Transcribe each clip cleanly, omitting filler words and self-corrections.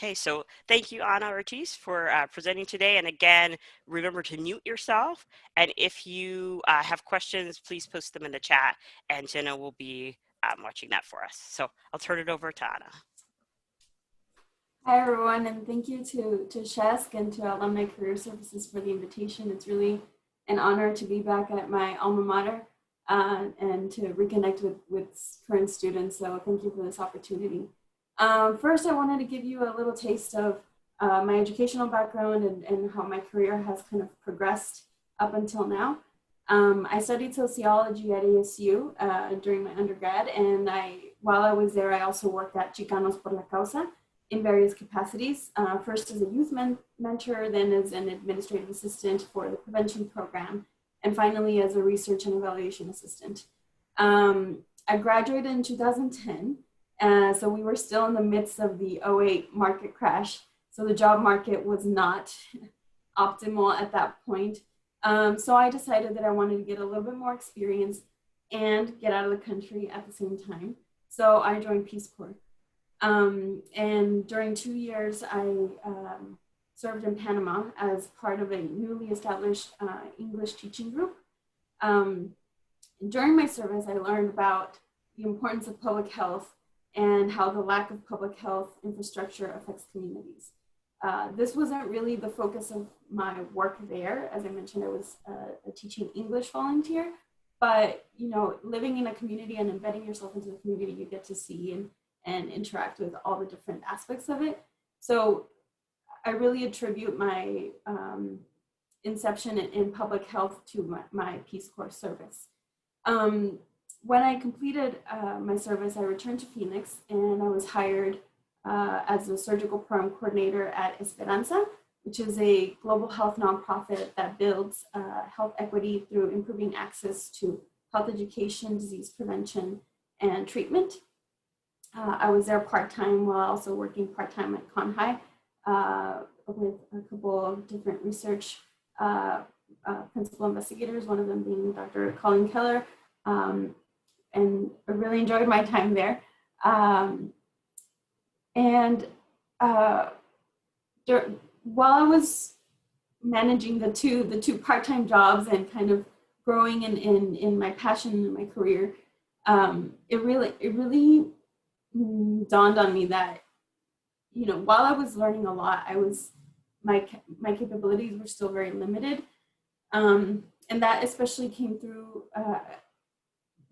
Okay, so thank you, Ana Ortiz, for presenting today. And again, remember to mute yourself. And if you have questions, please post them in the chat, and Jenna will be watching that for us. So I'll turn it over to Ana. Hi, everyone, and thank you to SHESC and to Alumni Career Services for the invitation. It's really an honor to be back at my alma mater and to reconnect with current students. So thank you for this opportunity. First, I wanted to give you a little taste of my educational background and how my career has kind of progressed up until now. I studied sociology at ASU during my undergrad, and while I was there, I also worked at Chicanos por la Causa in various capacities, first as a youth mentor, then as an administrative assistant for the prevention program, and finally as a research and evaluation assistant. I graduated in 2010, so we were still in the midst of the '08 market crash, so the job market was not optimal at that point. So I decided that I wanted to get a little bit more experience and get out of the country at the same time. So I joined Peace Corps. And during 2 years, I served in Panama as part of a newly established English teaching group. During my service, I learned about the importance of public health and how the lack of public health infrastructure affects communities. This wasn't really the focus of my work there. As I mentioned, I was a teaching English volunteer, but living in a community and embedding yourself into the community, you get to see and interact with all the different aspects of it. So I really attribute my inception in public health to my Peace Corps service. When I completed my service, I returned to Phoenix and I was hired as a surgical program coordinator at Esperanza, which is a global health nonprofit that builds health equity through improving access to health education, disease prevention, and treatment. I was there part-time while also working part-time at ConHi with a couple of different research principal investigators, one of them being Dr. Colin Keller, and I really enjoyed my time there. While I was managing the two part-time jobs and kind of growing in my passion and my career, it really dawned on me that, while I was learning a lot, my capabilities were still very limited. And that especially came through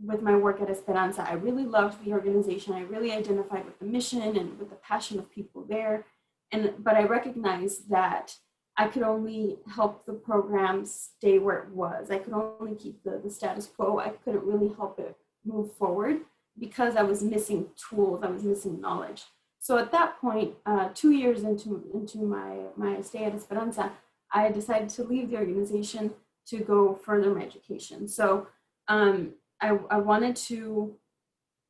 with my work at Esperanza. I really loved the organization. I really identified with the mission and with the passion of people there. But I recognized that I could only help the program stay where it was. I could only keep the status quo. I couldn't really help it move forward because I was missing tools, I was missing knowledge. So at that point, 2 years into my stay at Esperanza, I decided to leave the organization to go further my education. So I wanted to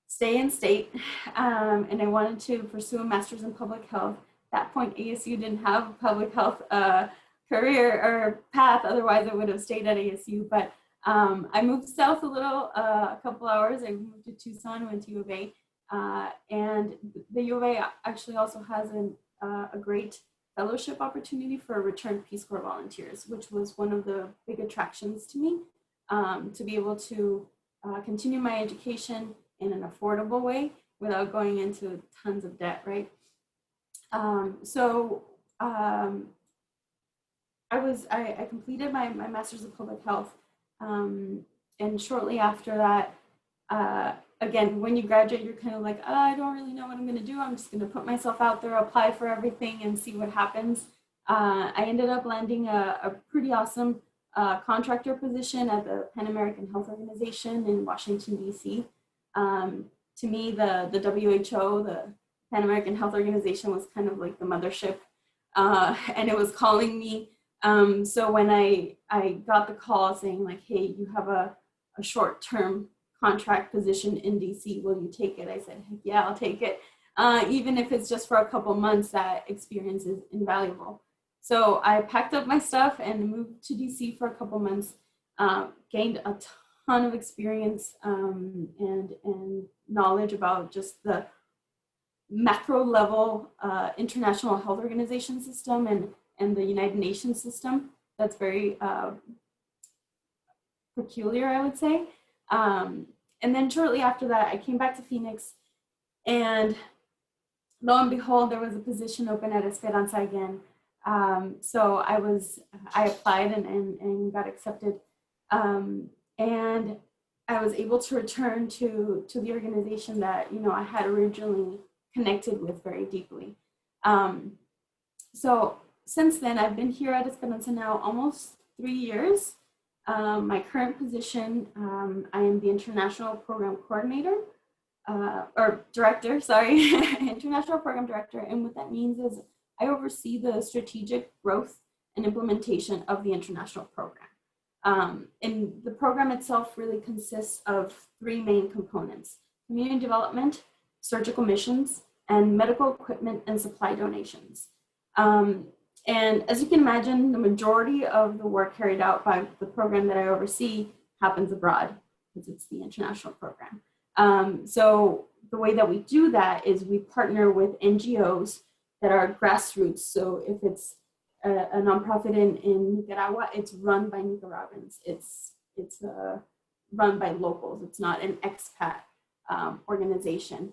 stay in state and I wanted to pursue a master's in public health. At that point, ASU didn't have a public health career or path, otherwise I would have stayed at ASU, but I moved south a little, a couple hours. I moved to Tucson, went to U of A, and the U of A actually also has a great fellowship opportunity for returned Peace Corps volunteers, which was one of the big attractions to me, to be able to continue my education in an affordable way without going into tons of debt, right? I completed my master's of public health. And shortly after that, again, when you graduate, you're kind of like, oh, I don't really know what I'm going to do. I'm just going to put myself out there, apply for everything and see what happens. I ended up landing a pretty awesome contractor position at the Pan American Health Organization in Washington, D.C. To me, the WHO, the Pan American Health Organization, was kind of like the mothership, and it was calling me. So when I got the call saying like, hey, you have a short-term contract position in DC, will you take it? I said, heck yeah, I'll take it. Even if it's just for a couple months, that experience is invaluable. So I packed up my stuff and moved to DC for a couple months, gained a ton of experience and knowledge about just the macro level international health organization system and the United Nations system that's very peculiar, I would say. And then shortly after that, I came back to Phoenix, and lo and behold, there was a position open at Esperanza again. So I applied and got accepted. And I was able to return to the organization that, I had originally connected with very deeply. So since then, I've been here at Esperanza now almost 3 years. My current position, I am the International Program Coordinator, or Director, sorry, International Program Director. And what that means is I oversee the strategic growth and implementation of the international program. And the program itself really consists of three main components: community development, surgical missions, and medical equipment and supply donations. And as you can imagine, the majority of the work carried out by the program that I oversee happens abroad because it's the international program. So the way that we do that is we partner with NGOs that are grassroots. So if it's a nonprofit in Nicaragua, it's run by Nicaraguans. It's run by locals. It's not an expat organization.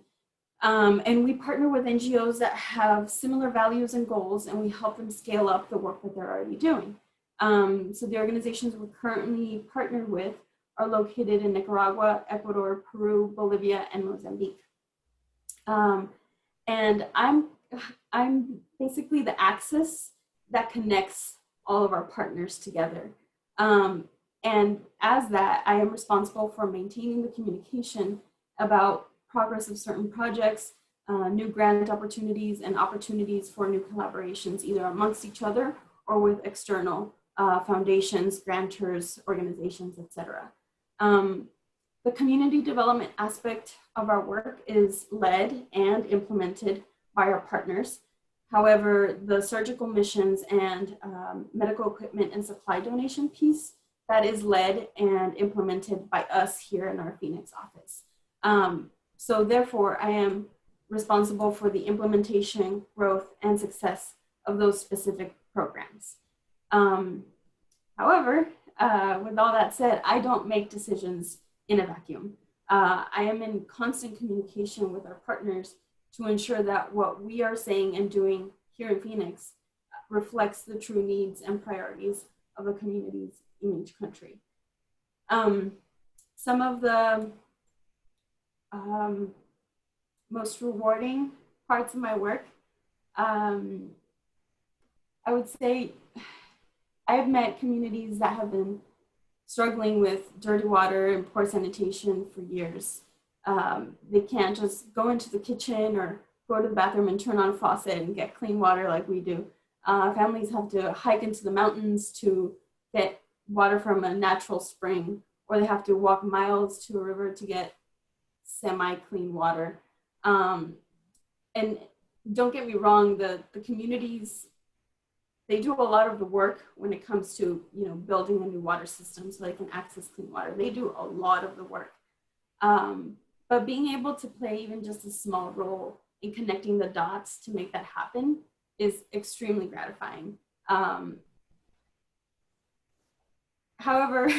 And we partner with NGOs that have similar values and goals, and we help them scale up the work that they're already doing. So the organizations we're currently partnered with are located in Nicaragua, Ecuador, Peru, Bolivia, and Mozambique. And I'm basically the axis that connects all of our partners together. And as that, I am responsible for maintaining the communication about progress of certain projects, new grant opportunities, and opportunities for new collaborations, either amongst each other or with external foundations, grantors, organizations, etc. The community development aspect of our work is led and implemented by our partners. However, the surgical missions and medical equipment and supply donation piece, that is led and implemented by us here in our Phoenix office. So therefore, I am responsible for the implementation, growth, and success of those specific programs. However, with all that said, I don't make decisions in a vacuum. I am in constant communication with our partners to ensure that what we are saying and doing here in Phoenix reflects the true needs and priorities of the communities in each country. Some of the most rewarding parts of my work, I would say I've met communities that have been struggling with dirty water and poor sanitation for years. They can't just go into the kitchen or go to the bathroom and turn on a faucet and get clean water like we do. Families have to hike into the mountains to get water from a natural spring, or they have to walk miles to a river to get semi-clean water. And don't get me wrong, the communities, they do a lot of the work when it comes to, building a new water system so they can access clean water. They do a lot of the work. But being able to play even just a small role in connecting the dots to make that happen is extremely gratifying. However,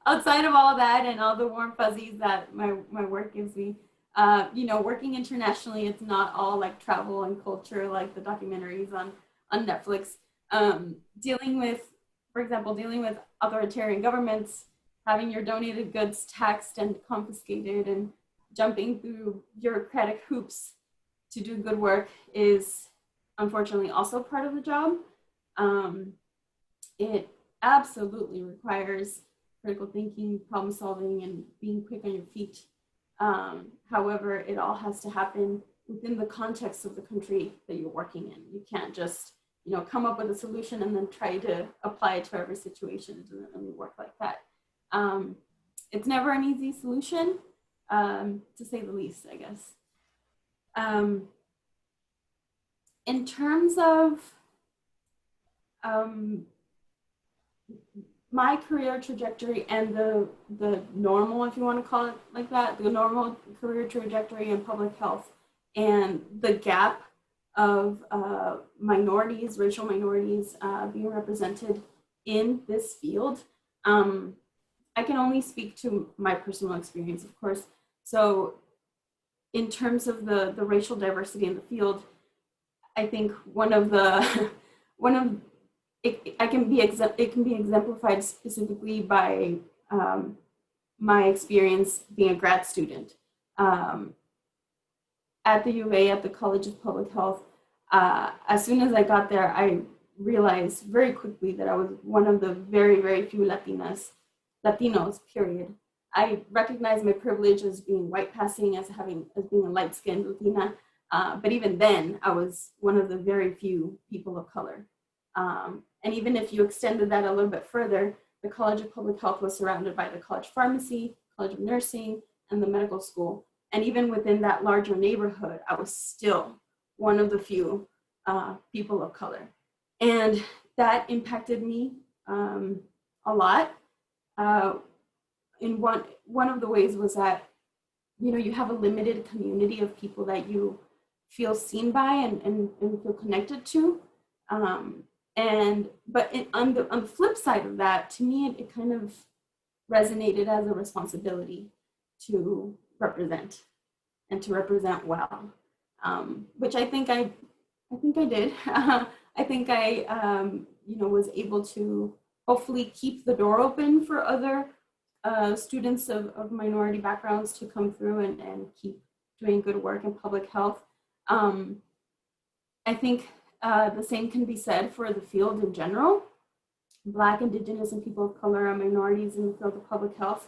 outside of all that and all the warm fuzzies that my work gives me, working internationally, it's not all like travel and culture like the documentaries on Netflix. Dealing with authoritarian governments, having your donated goods taxed and confiscated, and jumping through bureaucratic hoops to do good work is unfortunately also part of the job. It absolutely requires critical thinking, problem solving, and being quick on your feet. However, it all has to happen within the context of the country that you're working in. You can't just, come up with a solution and then try to apply it to every situation. It doesn't really work like that. It's never an easy solution, to say the least, I guess. In terms of my career trajectory and the normal, if you want to call it like that, the normal career trajectory in public health and the gap of minorities, racial minorities being represented in this field. I can only speak to my personal experience, of course. So in terms of the racial diversity in the field, I think one of it can be exemplified specifically by my experience being a grad student at the U of A, at the College of Public Health. As soon as I got there, I realized very quickly that I was one of the very, very few Latinos, period. I recognized my privilege as being white passing, as being a light-skinned Latina, but even then, I was one of the very few people of color. And even if you extended that a little bit further, the College of Public Health was surrounded by the College of Pharmacy, College of Nursing, and the medical school. And even within that larger neighborhood, I was still one of the few people of color. And that impacted me a lot. In one of the ways was that, you have a limited community of people that you feel seen by and feel connected to. But on the flip side of that, to me, it kind of resonated as a responsibility to represent and to represent well, which I think I did. I think I was able to hopefully keep the door open for other students of minority backgrounds to come through and keep doing good work in public health. I think the same can be said for the field in general. Black, Indigenous, and people of color are minorities in the field of public health.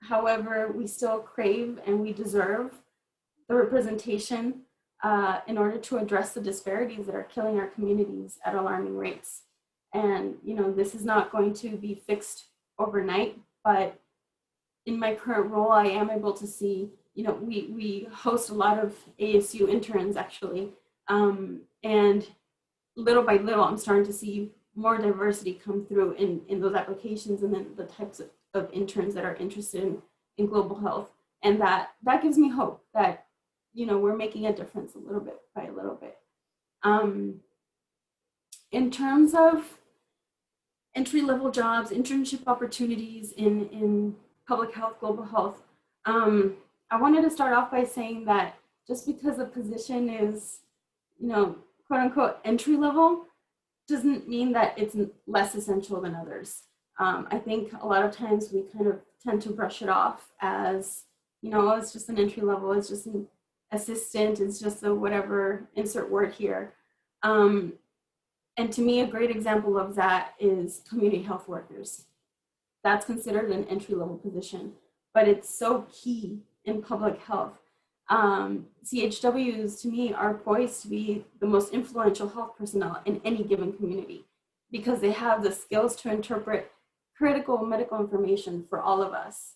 However, we still crave and we deserve the representation in order to address the disparities that are killing our communities at alarming rates. And, this is not going to be fixed overnight, but in my current role, I am able to see, we host a lot of ASU interns actually. And little by little, I'm starting to see more diversity come through in those applications and then the types of interns that are interested in global health. And that gives me hope that, we're making a difference a little bit by a little bit. In terms of entry-level jobs, internship opportunities in public health, global health, I wanted to start off by saying that just because a position is, quote unquote entry level doesn't mean that it's less essential than others. I think a lot of times we kind of tend to brush it off as, it's just an entry level, it's just an assistant, it's just a whatever, insert word here. And to me, a great example of that is community health workers. That's considered an entry-level position, but it's so key in public health. CHWs, to me, are poised to be the most influential health personnel in any given community because they have the skills to interpret critical medical information for all of us.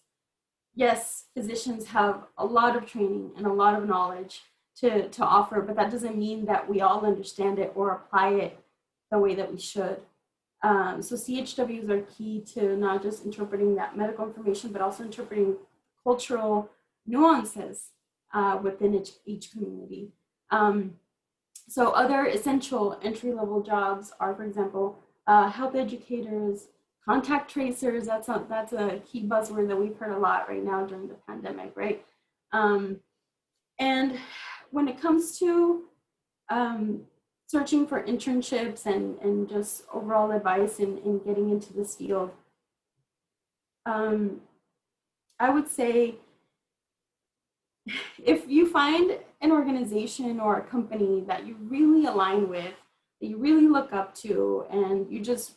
Yes, physicians have a lot of training and a lot of knowledge to offer, but that doesn't mean that we all understand it or apply it the way that we should. So CHWs are key to not just interpreting that medical information, but also interpreting cultural nuances within each community. So other essential entry-level jobs are, for example, health educators, contact tracers. That's a key buzzword that we've heard a lot right now during the pandemic, right? And when it comes to searching for internships and just overall advice in getting into this field, I would say if you find an organization or a company that you really align with, that you really look up to, and you just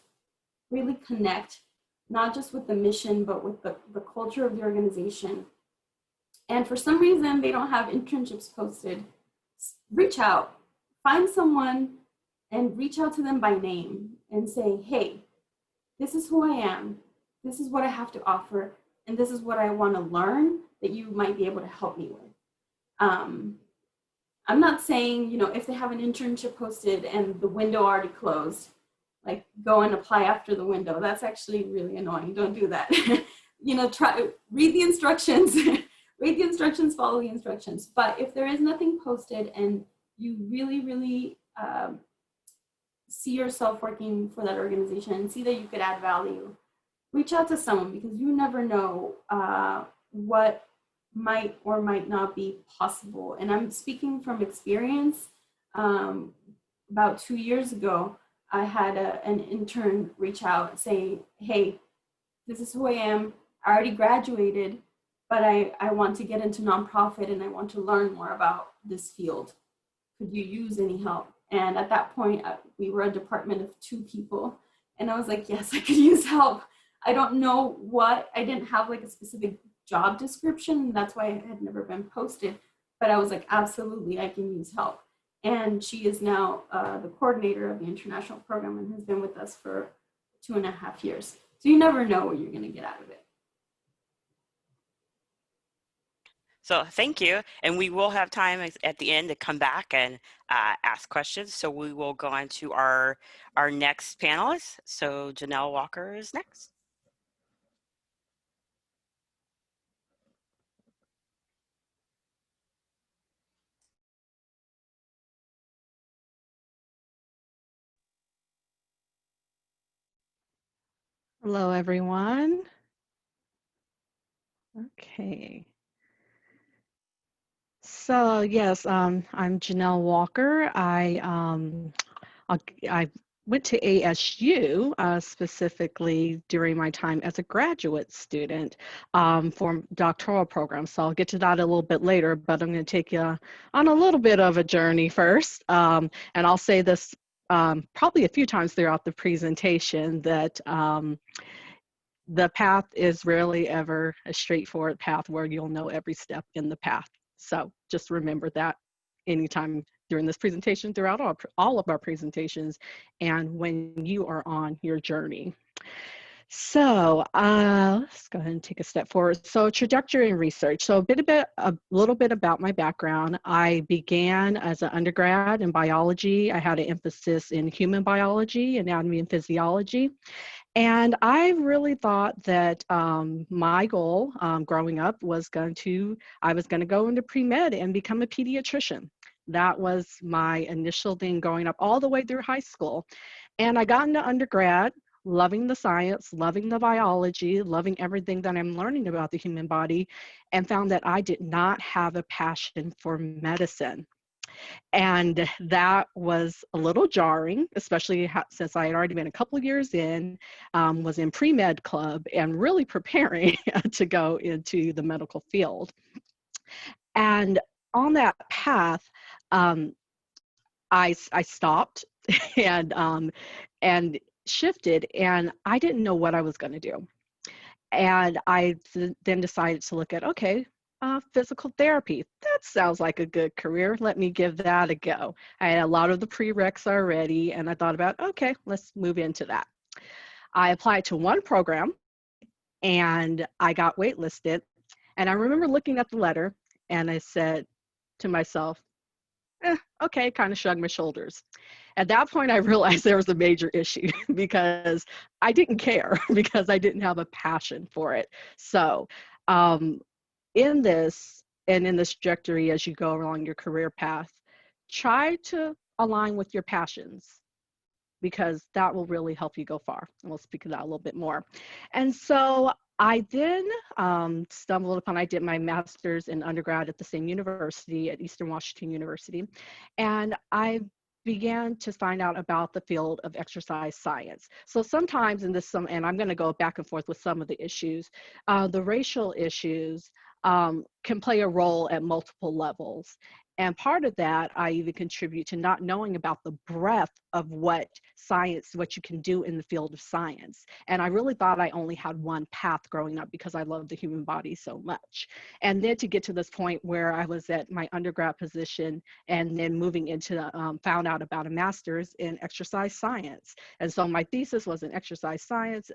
really connect, not just with the mission, but with the culture of the organization, and for some reason they don't have internships posted, reach out. Find someone and reach out to them by name and say, hey, this is who I am. This is what I have to offer. And this is what I want to learn that you might be able to help me with. I'm not saying, if they have an internship posted and the window already closed, like go and apply after the window. That's actually really annoying. Don't do that. Read the instructions, read the instructions, follow the instructions. But if there is nothing posted and you really, really see yourself working for that organization and see that you could add value, reach out to someone, because you never know what might or might not be possible. And I'm speaking from experience. About 2 years ago, I had an intern reach out saying, hey, this is who I am. I already graduated, but I want to get into nonprofit and I want to learn more about this field. Could you use any help? And at that point, we were a department of 2 people. And I was like, yes, I could use help. I don't know what, I didn't have like a specific job description. That's why it had never been posted. But I was like, absolutely, I can use help. And she is now the coordinator of the international program and has been with us for 2.5 years. So you never know what you're going to get out of it. So thank you. And we will have time at the end to come back and ask questions. So we will go on to our next panelist. So Janelle Walker is next. Hello, everyone. Okay. So yes, I'm Janelle Walker. I went to ASU specifically during my time as a graduate student for doctoral programs. So I'll get to that a little bit later, but I'm going to take you on a little bit of a journey first. And I'll say this probably a few times throughout the presentation that the path is rarely ever a straightforward path where you'll know every step in the path. So just remember that anytime during this presentation, throughout all of our presentations, and when you are on your journey. So let's go ahead and take a step forward. So trajectory and research. So a little bit about my background. I began as an undergrad in biology. I had an emphasis in human biology, anatomy and physiology. And I really thought that my goal growing up was I was going to go into pre-med and become a pediatrician. That was my initial thing going up all the way through high school. And I got into undergrad, loving the science, loving the biology, loving everything that I'm learning about the human body, and found that I did not have a passion for medicine. And that was a little jarring, especially since I had already been a couple of years in, was in pre-med club and really preparing to go into the medical field. And on that path, I stopped and shifted, and I didn't know what I was going to do. And I then decided to look at, okay, physical therapy. That sounds like a good career. Let me give that a go. I had a lot of the prereqs already, and I thought about, okay, let's move into that. I applied to one program, and I got waitlisted. And I remember looking at the letter, and I said to myself, okay, kind of shrugged my shoulders. At that point, I realized there was a major issue because I didn't care because I didn't have a passion for it. So in this trajectory, as you go along your career path, try to align with your passions, because that will really help you go far. And we'll speak to that a little bit more. And so I then stumbled upon, I did my master's in undergrad at the same university, at Eastern Washington University. And I began to find out about the field of exercise science. So sometimes and I'm gonna go back and forth with some of the issues, the racial issues can play a role at multiple levels. And part of that, I even contribute to not knowing about the breadth of what you can do in the field of science. And I really thought I only had one path growing up because I love the human body so much. And then to get to this point where I was at my undergrad position and then moving into, found out about a master's in exercise science. And so my thesis was in exercise science,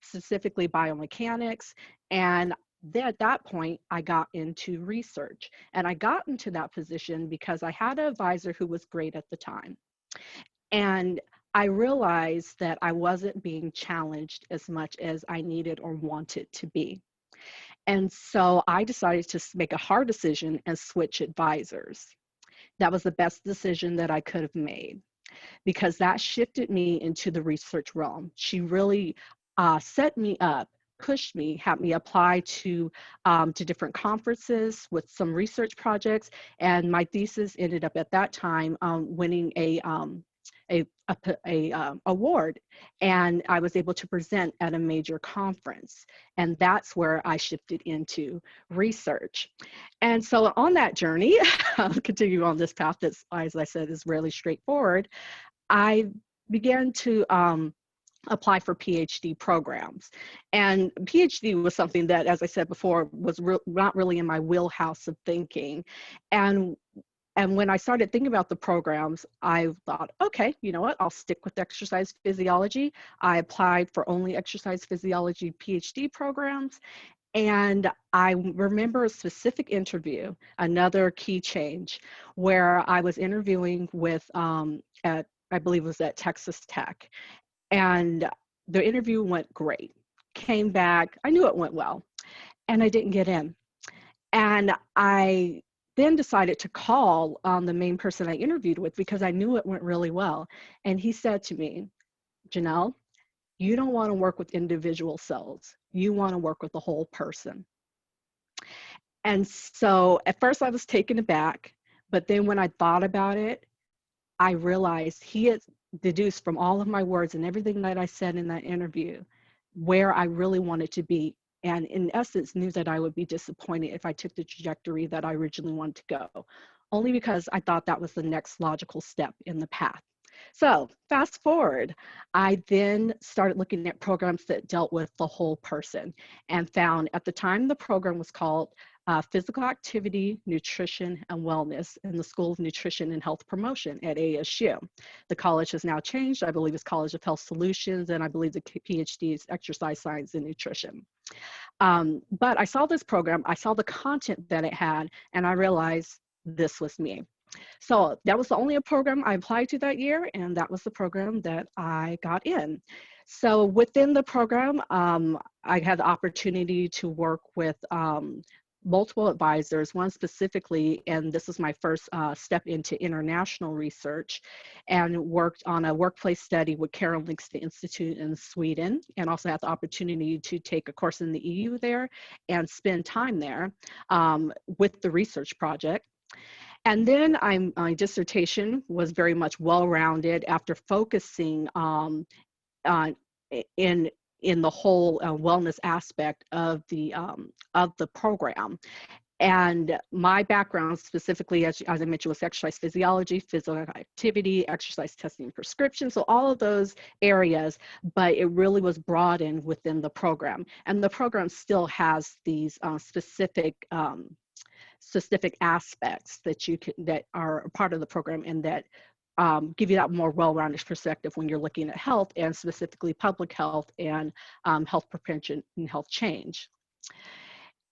specifically biomechanics. And then at that point, I got into research, and I got into that position because I had an advisor who was great at the time. And I realized that I wasn't being challenged as much as I needed or wanted to be. And so I decided to make a hard decision and switch advisors. That was the best decision that I could have made, because that shifted me into the research realm. She really set me up, pushed me, had me apply to different conferences with some research projects, and my thesis ended up at that time winning a award, and I was able to present at a major conference, and that's where I shifted into research. And so on that journey, I'll continue on this path that, as I said, is really straightforward. I began to apply for PhD programs. And PhD was something that, as I said before, was not really in my wheelhouse of thinking. And when I started thinking about the programs, I thought, okay, you know what, I'll stick with exercise physiology. I applied for only exercise physiology PhD programs. And I remember a specific interview, another key change, where I was interviewing with, I believe it was at Texas Tech. And the interview went great. Came back, I knew it went well, and I didn't get in. And I then decided to call the main person I interviewed with, because I knew it went really well. And he said to me, Janelle, you don't want to work with individual cells. You want to work with the whole person. And so at first I was taken aback, but then when I thought about it, I realized he had deduced from all of my words and everything that I said in that interview where I really wanted to be. And in essence, knew that I would be disappointed if I took the trajectory that I originally wanted to go, only because I thought that was the next logical step in the path. So fast forward, I then started looking at programs that dealt with the whole person, and found at the time the program was called Physical Activity, Nutrition, and Wellness in the School of Nutrition and Health Promotion at ASU. The college has now changed. I believe it's College of Health Solutions, and I believe the PhD is Exercise Science and Nutrition. But I saw this program, I saw the content that it had, and I realized this was me. So that was the only program I applied to that year, and that was the program that I got in. So within the program, I had the opportunity to work with multiple advisors, one specifically, and this was my first step into international research, and worked on a workplace study with Karolinska Institute in Sweden, and also had the opportunity to take a course in the EU there and spend time there with the research project. And then my dissertation was very much well-rounded after focusing in the whole wellness aspect of the program. And my background specifically, as I mentioned, was exercise physiology, physical activity, exercise testing and prescription, so all of those areas, but it really was broadened within the program. And the program still has these specific aspects that are part of the program, and that give you that more well-rounded perspective when you're looking at health, and specifically public health and health prevention and health change.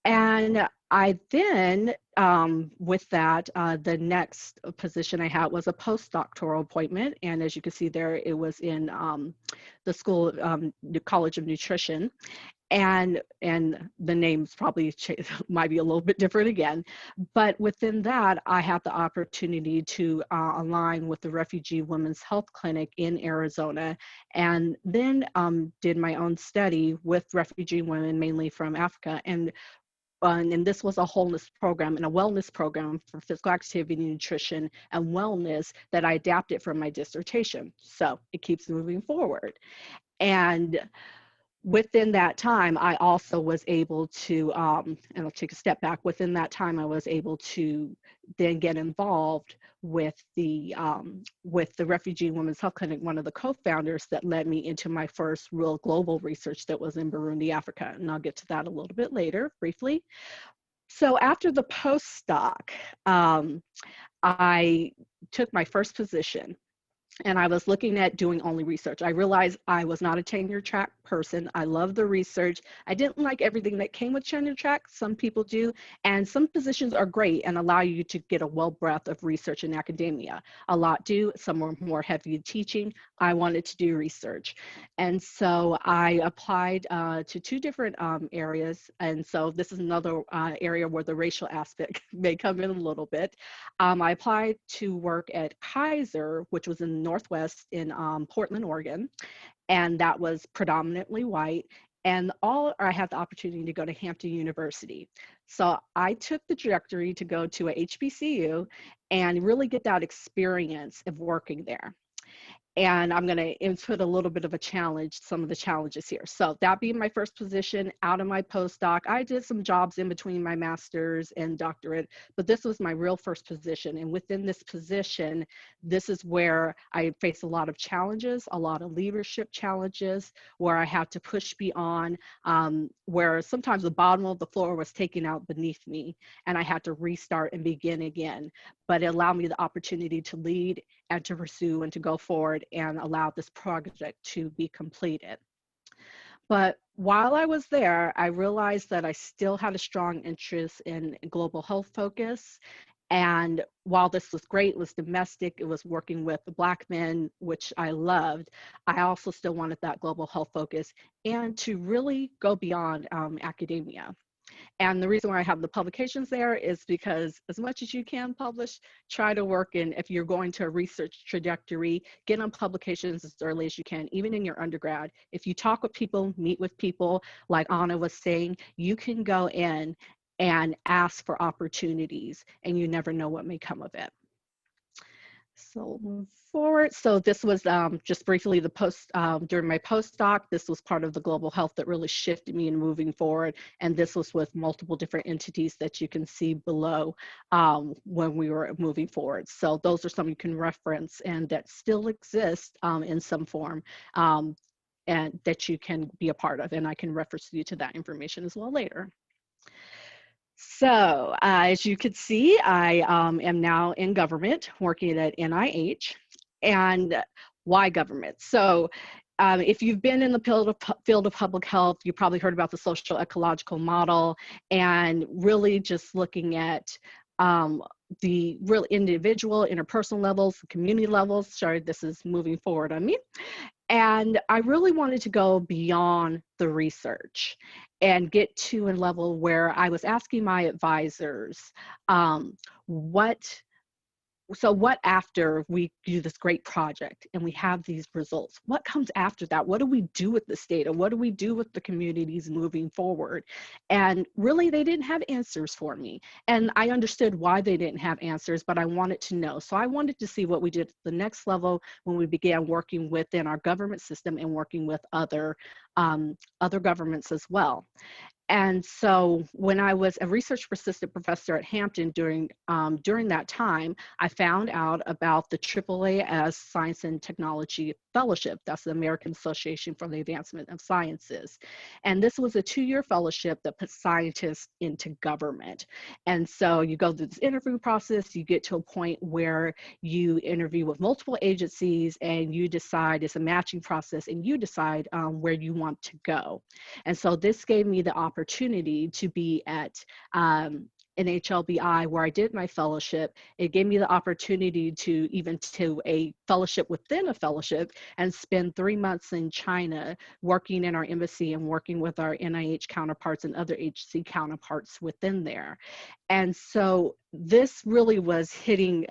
And I then, with that, the next position I had was a postdoctoral appointment. And as you can see there, it was in the School of the College of Nutrition. And the names probably might be a little bit different again, but within that, I had the opportunity to align with the Refugee Women's Health Clinic in Arizona, and then did my own study with refugee women, mainly from Africa, and this was a wholeness program and a wellness program for physical activity, nutrition, and wellness that I adapted from my dissertation. So it keeps moving forward. And within that time, I also was able to, and I'll take a step back, within that time, I was able to then get involved with the Refugee Women's Health Clinic, one of the co-founders that led me into my first real global research that was in Burundi, Africa. And I'll get to that a little bit later, briefly. So after the postdoc, I took my first position and I was looking at doing only research. I realized I was not a tenure track person. I love the research. I didn't like everything that came with tenure track. Some people do, and some positions are great and allow you to get a well breadth of research in academia. A lot do. Some are more heavy teaching. I wanted to do research, and so I applied to two different areas. And so this is another area where the racial aspect may come in a little bit. I applied to work at Kaiser, which was in the Northwest in Portland, Oregon, and that was predominantly white. And I had the opportunity to go to Hampton University. So I took the trajectory to go to a HBCU and really get that experience of working there. And I'm going to input a little bit of a challenge, some of the challenges here. So that being my first position out of my postdoc, I did some jobs in between my master's and doctorate, but this was my real first position. And within this position, this is where I faced a lot of challenges, a lot of leadership challenges, where I had to push beyond, where sometimes the bottom of the floor was taken out beneath me, and I had to restart and begin again. But it allowed me the opportunity to lead and to pursue and to go forward and allow this project to be completed. But while I was there, I realized that I still had a strong interest in global health focus. And while this was great, it was domestic, it was working with Black men, which I loved, I also still wanted that global health focus and to really go beyond academia. And the reason why I have the publications there is because as much as you can publish, try to work in, if you're going to a research trajectory, get on publications as early as you can, even in your undergrad. If you talk with people, meet with people, like Anna was saying, you can go in and ask for opportunities and you never know what may come of it. So move forward. So this was just briefly the during my postdoc, this was part of the global health that really shifted me in moving forward. And this was with multiple different entities that you can see below when we were moving forward. So those are some you can reference and that still exist in some form and that you can be a part of. And I can reference you to that information as well later. So as you can see, I am now in government working at NIH. And why government? So if you've been in the field of public health, you probably heard about the social ecological model and really just looking at the real individual, interpersonal levels, community levels. Sorry, this is moving forward on me. And I really wanted to go beyond the research and get to a level where I was asking my advisors, what after we do this great project and we have these results, what comes after that? What do we do with this data? What do we do with the communities moving forward? And really, they didn't have answers for me. And I understood why they didn't have answers, but I wanted to know. So I wanted to see what we did at the next level when we began working within our government system and working with other governments as well. And so when I was a research assistant professor at Hampton during that time, I found out about the AAAS Science and Technology Fellowship. That's the American Association for the Advancement of Sciences. And this was a 2-year fellowship that puts scientists into government. And so you go through this interview process, you get to a point where you interview with multiple agencies and you decide, it's a matching process, and you decide where you want to go. And so this gave me the opportunity to be at NHLBI, where I did my fellowship. It gave me the opportunity to a fellowship within a fellowship and spend 3 months in China working in our embassy and working with our NIH counterparts and other agency counterparts within there. And so this really was hitting,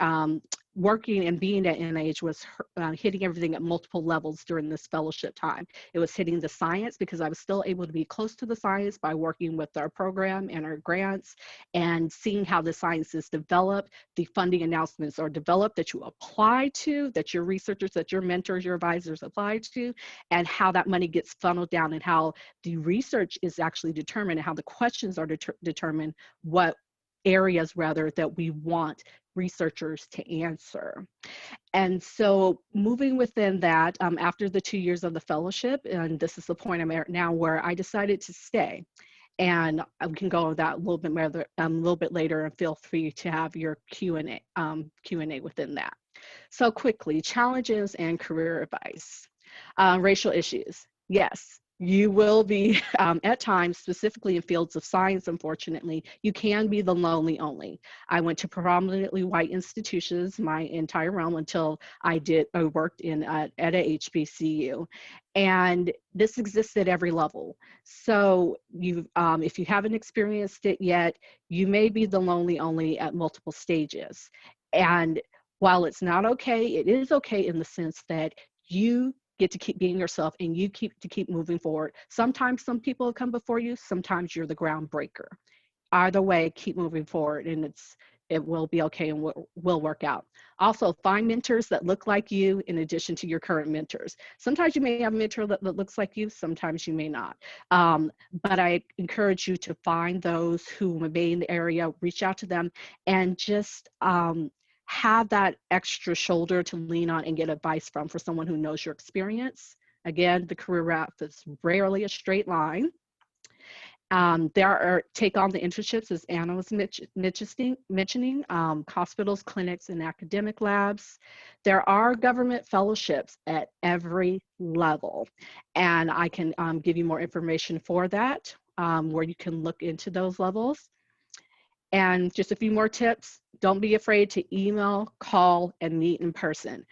working and being at NIH was hitting everything at multiple levels during this fellowship time. It was hitting the science because I was still able to be close to the science by working with our program and our grants and seeing how the science is developed, the funding announcements are developed that you apply to, that your researchers, that your mentors, your advisors apply to, and how that money gets funneled down and how the research is actually determined and how the questions are determined what areas rather that we want researchers to answer. And so moving within that, after the 2 years of the fellowship, and this is the point I'm at now where I decided to stay. And we can go over that a little bit later and feel free to have your Q&A within that. So quickly, challenges and career advice. Racial issues. Yes, you will be at times, specifically in fields of science, unfortunately, you can be the lonely only. I went to predominantly white institutions my entire realm until I worked at a HBCU. And this exists at every level. So if you haven't experienced it yet, you may be the lonely only at multiple stages. And while it's not okay, it is okay in the sense that you get to keep being yourself and you keep moving forward. Sometimes some people come before you, sometimes you're the groundbreaker. Either way, keep moving forward and it will be okay and will work out. Also, find mentors that look like you in addition to your current mentors. Sometimes you may have a mentor that looks like you, sometimes you may not. But I encourage you to find those who may be in the area, reach out to them, and just have that extra shoulder to lean on and get advice from for someone who knows your experience. Again, the career path is rarely a straight line. Take on the internships, as Anna was mentioning, hospitals, clinics, and academic labs. There are government fellowships at every level, and I can give you more information for that, where you can look into those levels. And just a few more tips, don't be afraid to email, call, and meet in person.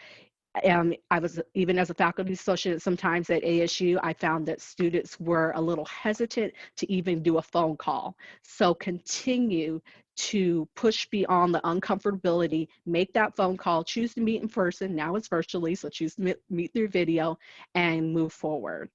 I was, even as a faculty associate, sometimes at ASU, I found that students were a little hesitant to even do a phone call. So continue to push beyond the uncomfortability, make that phone call, choose to meet in person. Now it's virtually, so choose to meet through video and move forward.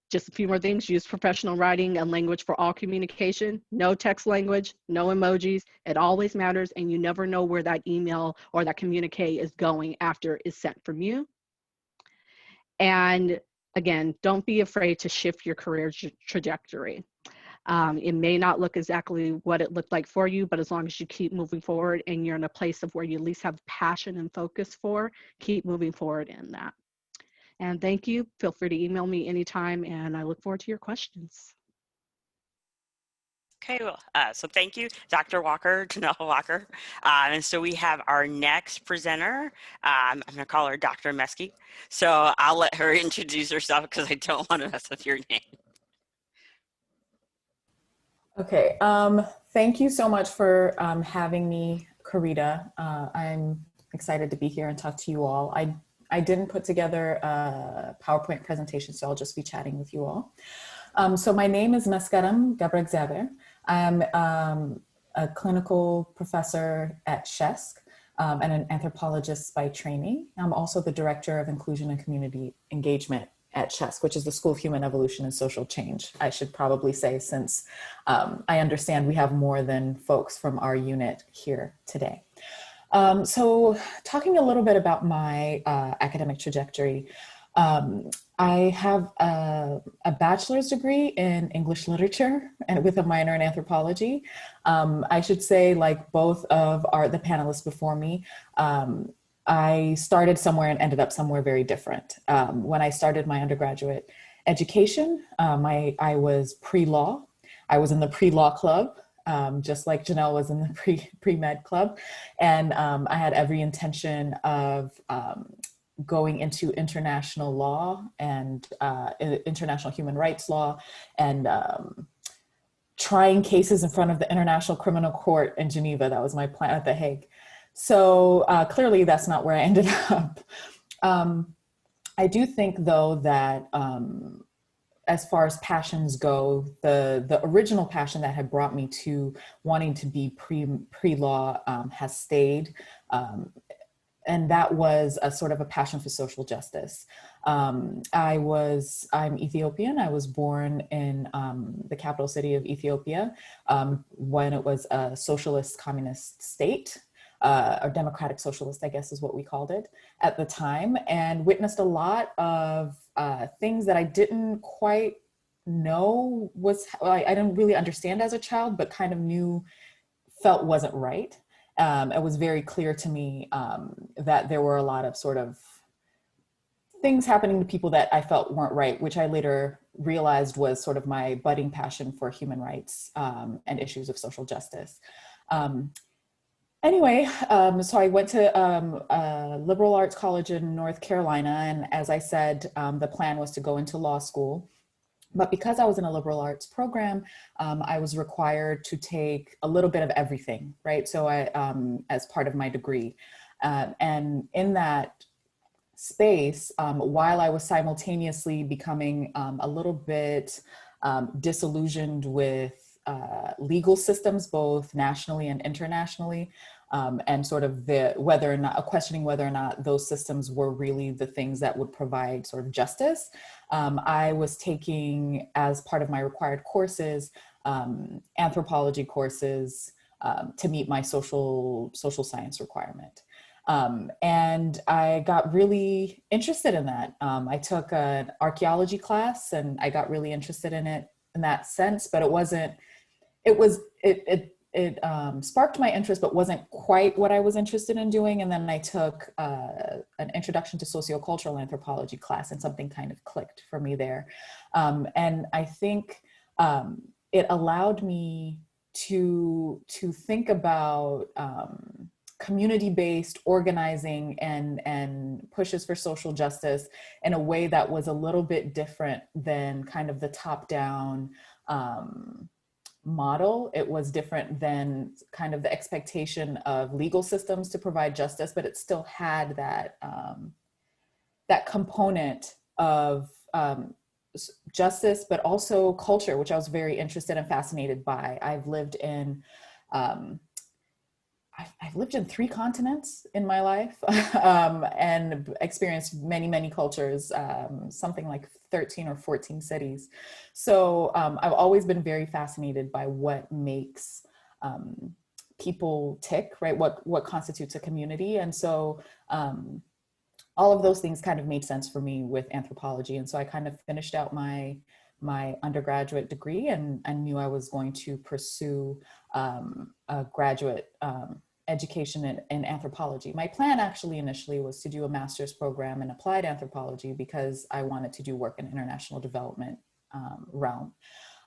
Just a few more things, use professional writing and language for all communication. No text language, no emojis. It always matters, and you never know where that email or that communique is going after it's sent from you. And again, don't be afraid to shift your career trajectory. It may not look exactly what it looked like for you, but as long as you keep moving forward and you're in a place of where you at least have passion and focus for, keep moving forward in that. And thank you. Feel free to email me anytime, and I look forward to your questions. Okay, well, so thank you, Dr. Walker, Janelle Walker. And so we have our next presenter. I'm going to call her Dr. Meske. So I'll let her introduce herself because I don't want to mess up your name. Okay, thank you so much for having me, Karita. I'm excited to be here and talk to you all. I didn't put together a PowerPoint presentation, so I'll just be chatting with you all. So my name is Meskedem Gebreegzaber. I'm a clinical professor at SHESC and an anthropologist by training. I'm also the Director of Inclusion and Community Engagement at SHESC, which is the School of Human Evolution and Social Change, I should probably say, since I understand we have more than folks from our unit here today. So talking a little bit about my academic trajectory, I have a bachelor's degree in English literature and with a minor in anthropology. I should say, like both of the panelists before me, I started somewhere and ended up somewhere very different. When I started my undergraduate education, I was pre-law. I was in the pre-law club. Just like Janelle was in the pre-med club. And I had every intention of going into international law and international human rights law and trying cases in front of the International Criminal Court in Geneva. That was my plan at The Hague. So clearly that's not where I ended up. I do think though that as far as passions go, the original passion that had brought me to wanting to be pre-law has stayed. And that was a sort of a passion for social justice. I'm Ethiopian. I was born in the capital city of Ethiopia when it was a socialist communist state. Or democratic socialist, I guess is what we called it at the time, and witnessed a lot of things that I didn't quite know I didn't really understand as a child, but kind of felt wasn't right. It was very clear to me that there were a lot of sort of things happening to people that I felt weren't right, which I later realized was sort of my budding passion for human rights and issues of social justice. Anyway, so I went to a liberal arts college in North Carolina. And as I said, the plan was to go into law school. But because I was in a liberal arts program, I was required to take a little bit of everything, right? So as part of my degree. And in that space, while I was simultaneously becoming a little bit disillusioned with legal systems, both nationally and internationally, and sort of questioning whether or not those systems were really the things that would provide sort of justice. I was taking, as part of my required courses, anthropology courses to meet my social science requirement. And I got really interested in that. I took an archaeology class and I got really interested in it in that sense, but it sparked my interest, but wasn't quite what I was interested in doing. And then I took an introduction to sociocultural anthropology class, and something kind of clicked for me there. And I think it allowed me to think about community-based organizing and pushes for social justice in a way that was a little bit different than kind of the top-down model. It was different than kind of the expectation of legal systems to provide justice, but it still had that that component of justice, but also culture, which I was very interested and fascinated by. I've lived in I've lived in 3 continents in my life and experienced many, many cultures, something like 13 or 14 cities. So I've always been very fascinated by what makes people tick, right? What constitutes a community. And so all of those things kind of made sense for me with anthropology. And so I kind of finished out my undergraduate degree, and I knew I was going to pursue a graduate education in anthropology. My plan actually initially was to do a master's program in applied anthropology because I wanted to do work in international development realm.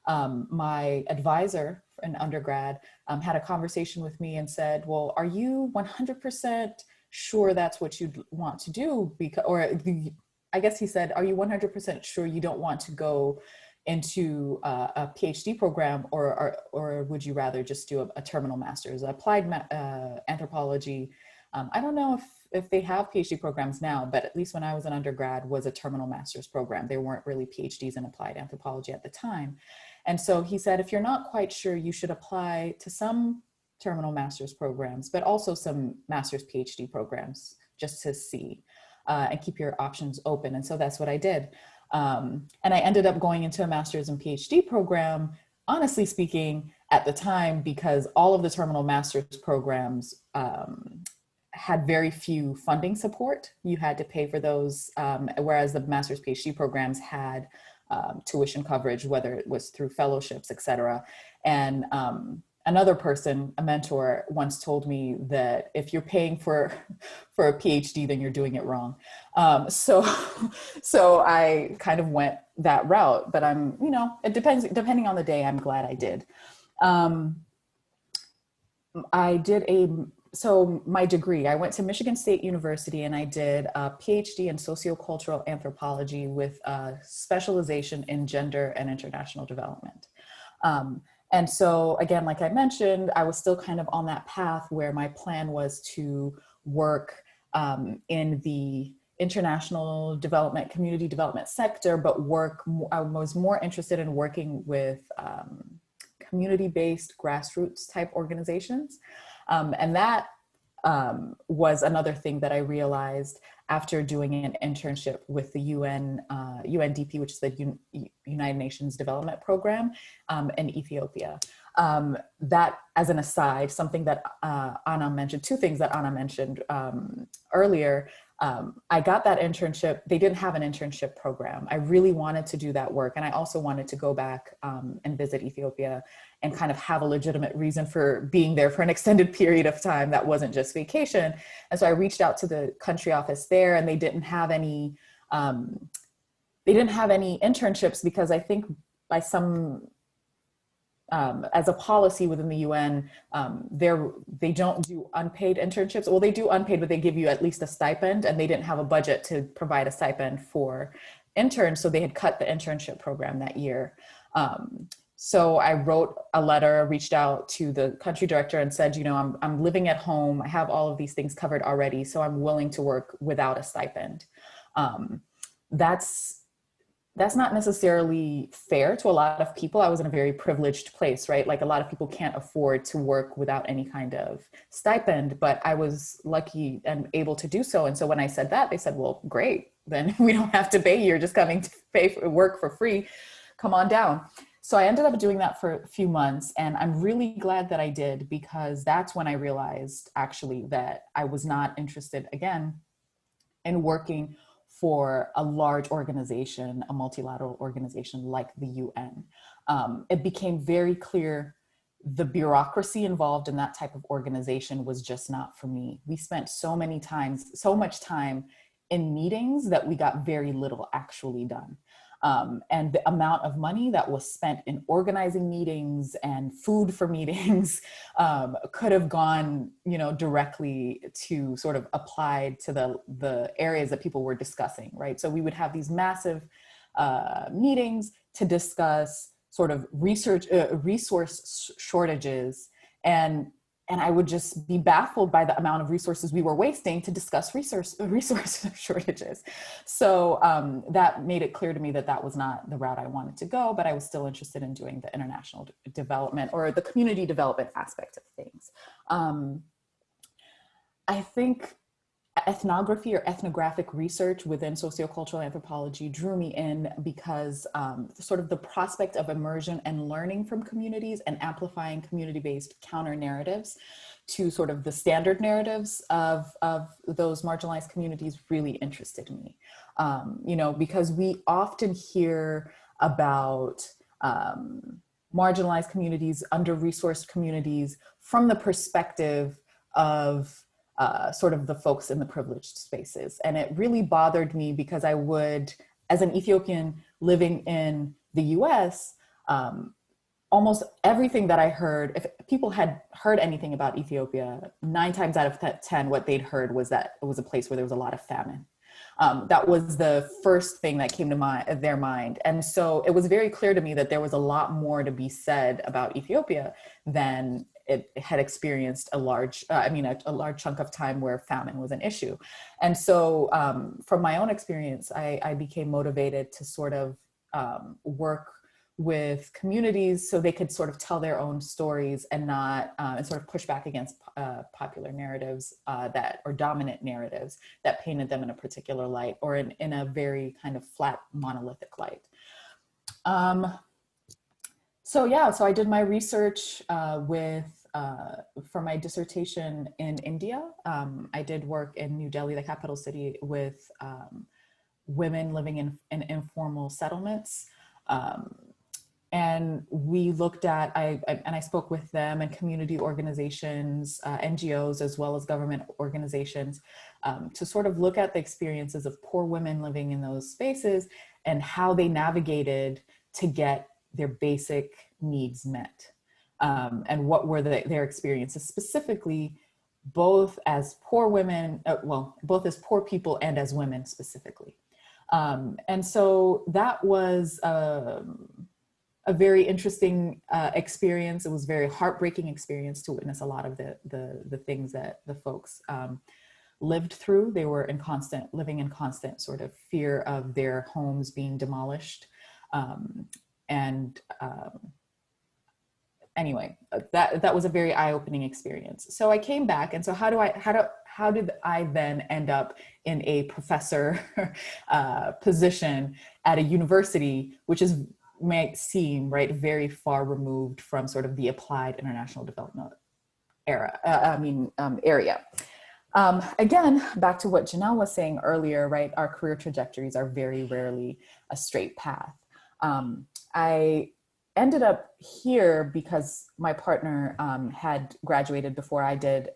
My advisor in undergrad had a conversation with me and said, well, are you 100% sure that's what you'd want to do? I guess he said, are you 100% sure you don't want to go into a PhD program, or would you rather just do a terminal master's? Applied anthropology, I don't know if they have PhD programs now, but at least when I was an undergrad, was a terminal master's program. There weren't really PhDs in applied anthropology at the time. And so he said, if you're not quite sure, you should apply to some terminal master's programs, but also some master's PhD programs, just to see and keep your options open. And so that's what I did. And I ended up going into a master's and PhD program, honestly speaking, at the time, because all of the terminal master's programs had very few funding support. You had to pay for those, whereas the master's PhD programs had tuition coverage, whether it was through fellowships, et cetera. And another person, a mentor, once told me that if you're paying for a PhD, then you're doing it wrong. So I kind of went that route, but it depends, depending on the day, I'm glad I did. So my degree, I went to Michigan State University and I did a PhD in sociocultural anthropology with a specialization in gender and international development. And so again, like I mentioned, I was still kind of on that path where my plan was to work in the international development, community development sector, but I was more interested in working with community-based grassroots type organizations. And that was another thing that I realized after doing an internship with the UNDP, which is the United Nations Development Program in Ethiopia. That, as an aside, something that Anna mentioned, 2 things that Anna mentioned earlier. I got that internship. They didn't have an internship program. I really wanted to do that work. And I also wanted to go back and visit Ethiopia and kind of have a legitimate reason for being there for an extended period of time that wasn't just vacation. And so I reached out to the country office there, and they didn't have any internships, because I think by some as a policy within the UN, they don't do unpaid internships. Well, they do unpaid, but they give you at least a stipend, and they didn't have a budget to provide a stipend for interns. So they had cut the internship program that year. So I wrote a letter, reached out to the country director and said, you know, I'm living at home. I have all of these things covered already, so I'm willing to work without a stipend. That's not necessarily fair to a lot of people. I was in a very privileged place, right? Like a lot of people can't afford to work without any kind of stipend, but I was lucky and able to do so. And so when I said that, they said, well, great, then we don't have to pay you. You're just coming to pay for work for free. Come on down. So I ended up doing that for a few months, and I'm really glad that I did, because that's when I realized actually that I was not interested again in working for a large organization, a multilateral organization like the UN. It became very clear the bureaucracy involved in that type of organization was just not for me. We spent so much time in meetings that we got very little actually done. And the amount of money that was spent in organizing meetings and food for meetings could have gone, you know, directly to sort of applied to the areas that people were discussing, right? So we would have these massive meetings to discuss sort of resource shortages, and I would just be baffled by the amount of resources we were wasting to discuss resource shortages. So that made it clear to me that that was not the route I wanted to go, but I was still interested in doing the international development or the community development aspect of things. I think ethnography or ethnographic research within sociocultural anthropology drew me in because sort of the prospect of immersion and learning from communities and amplifying community-based counter narratives to sort of the standard narratives of those marginalized communities really interested me. You know, because we often hear about marginalized communities, under-resourced communities from the perspective of sort of the folks in the privileged spaces. And it really bothered me because I would, as an Ethiopian living in the US, almost everything that I heard, if people had heard anything about Ethiopia, 9 times out of 10, what they'd heard was that it was a place where there was a lot of famine. That was the first thing that came to their mind. And so it was very clear to me that there was a lot more to be said about Ethiopia than it had experienced a large chunk of time where famine was an issue. And so from my own experience, I became motivated to sort of work with communities so they could sort of tell their own stories and not, and sort of push back against popular narratives or dominant narratives that painted them in a particular light or in a very kind of flat monolithic light. So I did my research for my dissertation in India. I did work in New Delhi, the capital city, with women living in informal settlements. And we looked at, I spoke with them and community organizations, NGOs, as well as government organizations, to sort of look at the experiences of poor women living in those spaces and how they navigated to get their basic needs met. And what were their experiences specifically, both as poor women, both as poor people and as women specifically. And so that was a very interesting experience. It was a very heartbreaking experience to witness a lot of the things that the folks lived through. They were living in constant sort of fear of their homes being demolished. Anyway, that was a very eye-opening experience. So I came back, and so how did I then end up in a professor position at a university, which might seem right very far removed from sort of the applied international development area. Again, back to what Janelle was saying earlier, right? Our career trajectories are very rarely a straight path. I ended up here because my partner had graduated before I did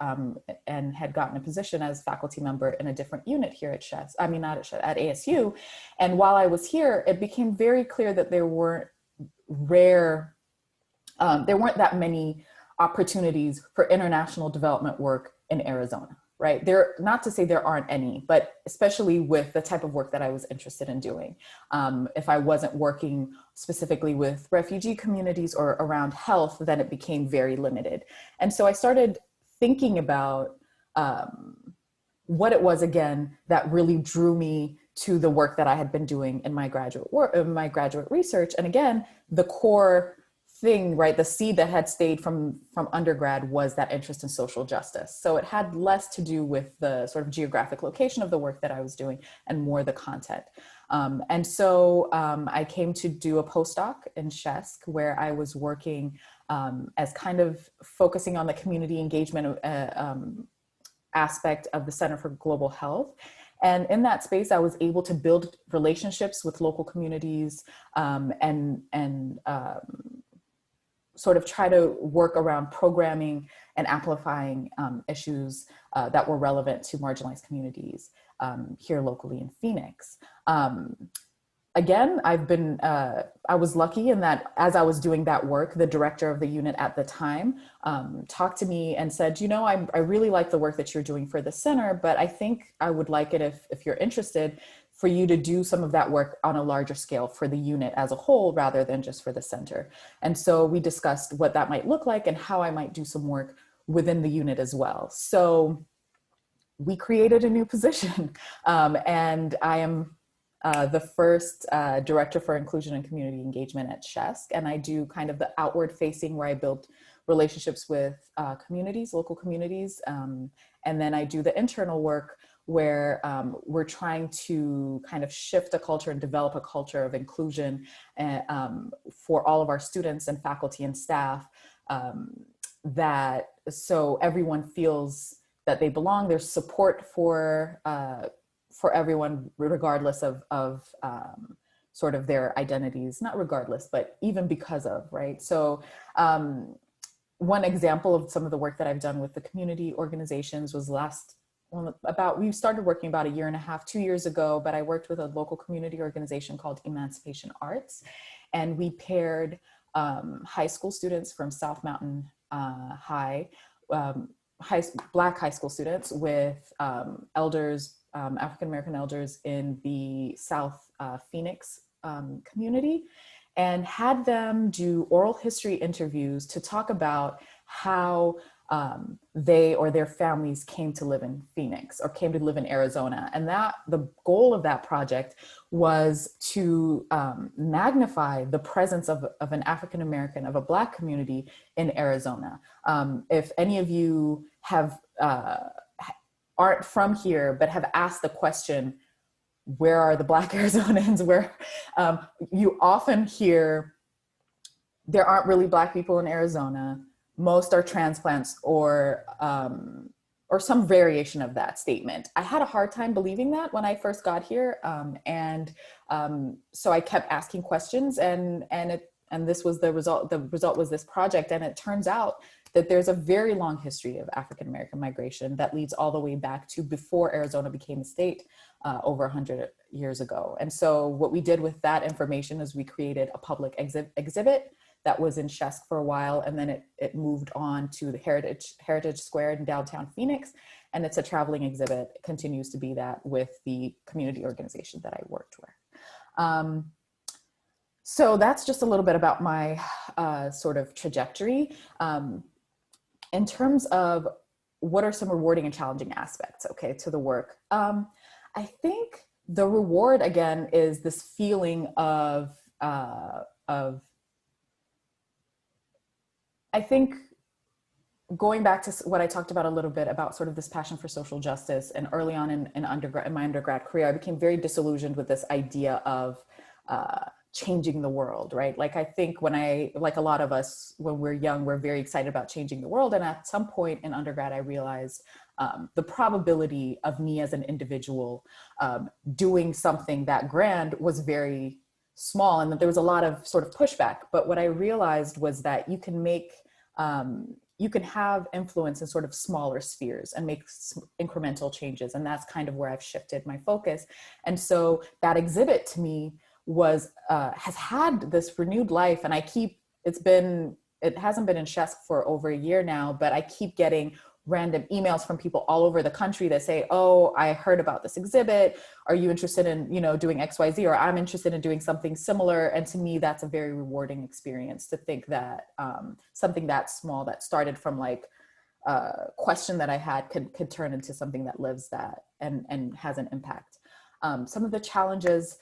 and had gotten a position as faculty member in a different unit here at at ASU. And while I was here, it became very clear that there were rare there weren't that many opportunities for international development work in Arizona, right? There, not to say there aren't any, but especially with the type of work that I was interested in doing. If I wasn't working specifically with refugee communities or around health, then it became very limited. And so I started thinking about what it was again that really drew me to the work that I had been doing in my graduate work, my graduate research. And again, the core thing, right, the seed that had stayed from undergrad was that interest in social justice. So it had less to do with the sort of geographic location of the work that I was doing and more the content. And so I came to do a postdoc in Shesk, where I was working as kind of focusing on the community engagement aspect of the Center for Global Health. And in that space, I was able to build relationships with local communities and sort of try to work around programming and amplifying issues that were relevant to marginalized communities here locally in Phoenix. Again, I was lucky in that as I was doing that work, the director of the unit at the time talked to me and said, you know, I really like the work that you're doing for the center, but I think I would like it if you're interested for you to do some of that work on a larger scale for the unit as a whole, rather than just for the center. And so we discussed what that might look like and how I might do some work within the unit as well. So we created a new position and I am the first director for inclusion and community engagement at Shesk. And I do kind of the outward facing where I build relationships with communities, local communities. And then I do the internal work where we're trying to kind of shift a culture and develop a culture of inclusion for all of our students and faculty and staff, that so everyone feels that they belong. There's support for everyone, regardless of sort of their identities, not regardless, but even because of, right? So one example of some of the work that I've done with the community organizations was we started working about 1.5 years, 2 years ago, but I worked with a local community organization called Emancipation Arts. And we paired high school students from South Mountain High, Black high school students with elders, African-American elders in the South Phoenix community, and had them do oral history interviews to talk about how they or their families came to live in Phoenix or came to live in Arizona. And that the goal of that project was to magnify the presence of an African-American, of a Black community in Arizona. If any of you have aren't from here, but have asked the question, where are the Black Arizonans? Where you often hear there aren't really Black people in Arizona. Most are transplants or some variation of that statement. I had a hard time believing that when I first got here. So I kept asking questions and this was the result. The result was this project. And it turns out that there's a very long history of African-American migration that leads all the way back to before Arizona became a state over 100 years ago. And so what we did with that information is we created a public exhibit that was in Shesk for a while, and then it moved on to the Heritage Square in downtown Phoenix, and it's a traveling exhibit. It continues to be that with the community organization that I worked with. So that's just a little bit about my sort of trajectory. In terms of what are some rewarding and challenging aspects, okay, to the work. I think the reward, again, is this feeling of I think going back to what I talked about a little bit about sort of this passion for social justice, and early on in my undergrad career, I became very disillusioned with this idea of changing the world, right? Like I think like a lot of us, when we're young, we're very excited about changing the world. And at some point in undergrad, I realized the probability of me as an individual doing something that grand was very small, and that there was a lot of sort of pushback. But what I realized was that you can have influence in sort of smaller spheres and make incremental changes. And that's kind of where I've shifted my focus. And so that exhibit to me has had this renewed life. And it's been it hasn't been in Shesk for over a year now, but I keep getting random emails from people all over the country that say, oh, I heard about this exhibit. Are you interested in, doing XYZ? Or I'm interested in doing something similar. And to me, that's a very rewarding experience to think that something that small that started from like a question that I had could turn into something that lives that and has an impact. Some of the challenges,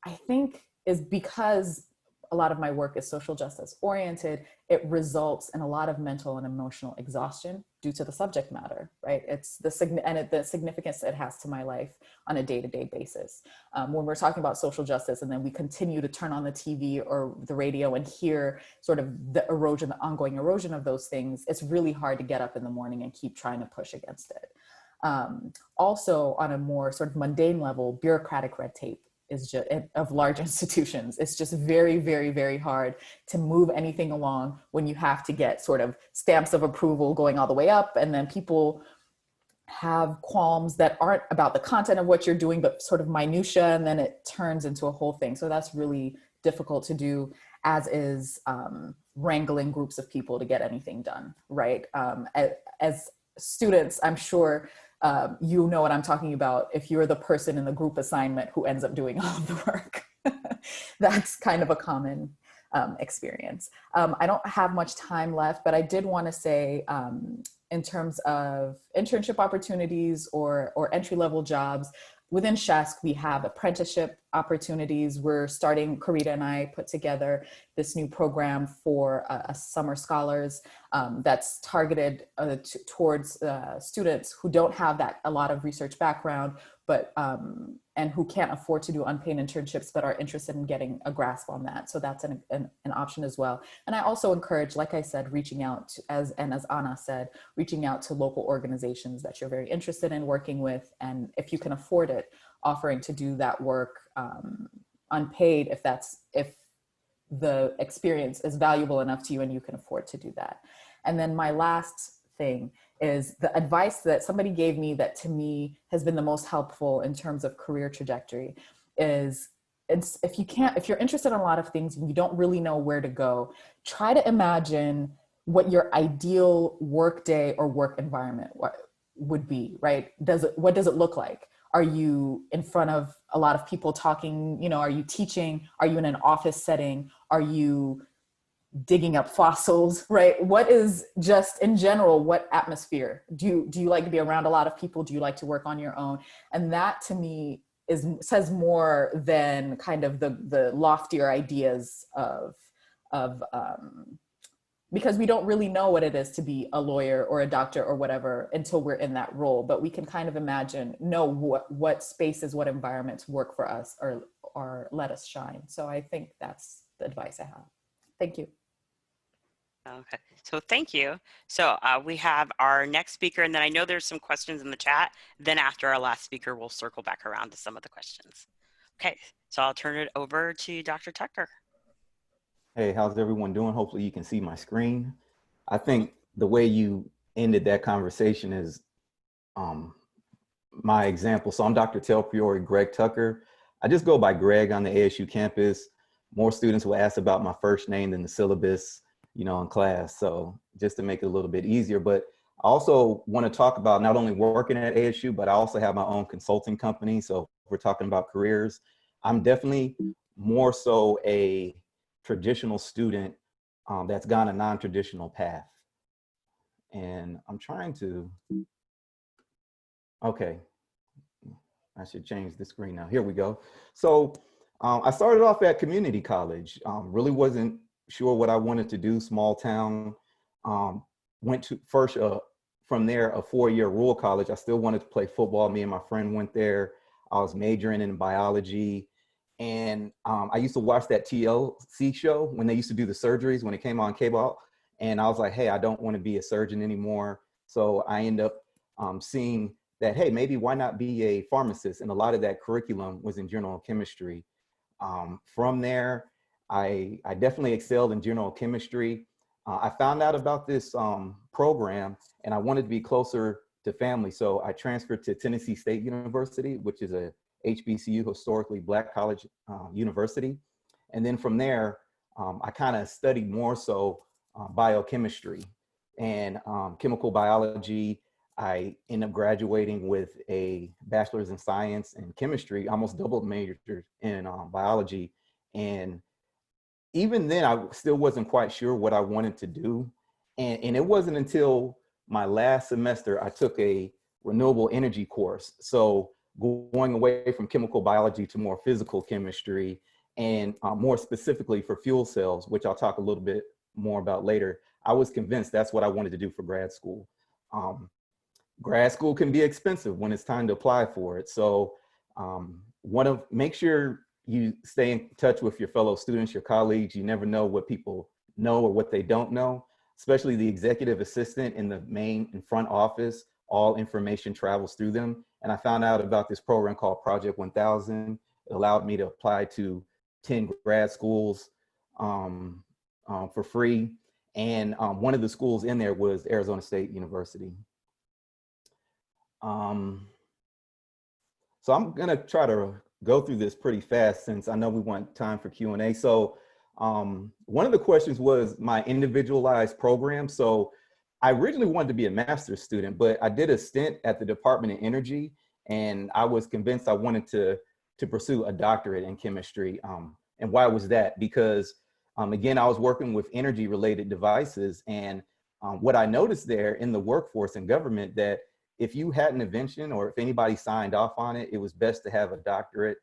I think, is because a lot of my work is social justice oriented, it results in a lot of mental and emotional exhaustion due to the subject matter, right? It's the significance it has to my life on a day-to-day basis. When we're talking about social justice and then we continue to turn on the TV or the radio and hear sort of the erosion, the ongoing erosion of those things, it's really hard to get up in the morning and keep trying to push against it. Also, on a more sort of mundane level, bureaucratic red tape is just of large institutions. It's just very, very, very hard to move anything along when you have to get sort of stamps of approval going all the way up. And then people have qualms that aren't about the content of what you're doing, but sort of minutia, and then it turns into a whole thing. So that's really difficult to do, as is wrangling groups of people to get anything done, right? As students, I'm sure you know what I'm talking about if you're the person in the group assignment who ends up doing all of the work. That's kind of a common experience. I don't have much time left, but I did want to say in terms of internship opportunities or entry-level jobs, within Shesk, we have apprenticeship opportunities. We're starting, Karita and I put together this new program for summer scholars that's targeted towards students who don't have a lot of research background, but and who can't afford to do unpaid internships, but are interested in getting a grasp on that. So that's an option as well. And I also encourage, like I said, reaching out to, as Anna said, reaching out to local organizations that you're very interested in working with. And if you can afford it, offering to do that work unpaid if the experience is valuable enough to you and you can afford to do that. And then my last thing is the advice that somebody gave me that to me has been the most helpful in terms of career trajectory is if you're interested in a lot of things and you don't really know where to go, try to imagine what your ideal work day or work environment would be, right? What does it look like? Are you in front of a lot of people talking? Are you teaching? Are you in an office setting? Are you digging up fossils, right? What is just in general, what atmosphere? Do you like to be around a lot of people? Do you like to work on your own? And that to me says more than kind of the loftier ideas of because we don't really know what it is to be a lawyer or a doctor or whatever until we're in that role, but we can kind of know what spaces, what environments work for us or let us shine. So I think that's the advice I have. Thank you. Okay, so thank you. So we have our next speaker, and then I know there's some questions in the chat. Then after our last speaker, we'll circle back around to some of the questions. Okay, so I'll turn it over to Dr. Tucker. Hey, how's everyone doing? Hopefully you can see my screen. I think the way you ended that conversation is my example. So I'm Dr. Telpriori Greg Tucker. I just go by Greg on the ASU campus. More students will ask about my first name than the syllabus, in class. So just to make it a little bit easier, but I also want to talk about not only working at ASU, but I also have my own consulting company. So if we're talking about careers, I'm definitely more so a traditional student that's gone a non-traditional path. And I'm trying to, okay, I should change the screen now. Here we go. So I started off at community college, really wasn't sure what I wanted to do, small town. Went to first, from there, a 4-year rural college. I still wanted to play football. Me and my friend went there. I was majoring in biology. And I used to watch that TLC show when they used to do the surgeries when it came on cable. And I was like, hey, I don't want to be a surgeon anymore. So I ended up seeing that, hey, maybe why not be a pharmacist? And a lot of that curriculum was in general chemistry. From there, I definitely excelled in general chemistry. I found out about this program and I wanted to be closer to family. So I transferred to Tennessee State University, which is a HBCU, historically Black college university. And then from there, I kind of studied more so biochemistry and chemical biology. I ended up graduating with a bachelor's in science and chemistry, almost doubled majors in biology. And even then, I still wasn't quite sure what I wanted to do. And it wasn't until my last semester, I took a renewable energy course. So going away from chemical biology to more physical chemistry, and more specifically for fuel cells, which I'll talk a little bit more about later, I was convinced that's what I wanted to do for grad school. Grad school can be expensive when it's time to apply for it. So make sure you stay in touch with your fellow students, your colleagues. You never know what people know or what they don't know, especially the executive assistant in the main and front office. All information travels through them. And I found out about this program called Project 1000. It allowed me to apply to 10 grad schools for free. And one of the schools in there was Arizona State University. So I'm gonna try to go through this pretty fast since I know we want time for Q&A. So one of the questions was my individualized program. So I originally wanted to be a master's student, but I did a stint at the Department of Energy, and I was convinced I wanted to pursue a doctorate in chemistry. And why was that? Because again, I was working with energy related devices, and what I noticed there in the workforce and government, that if you had an invention or if anybody signed off on it, it was best to have a doctorate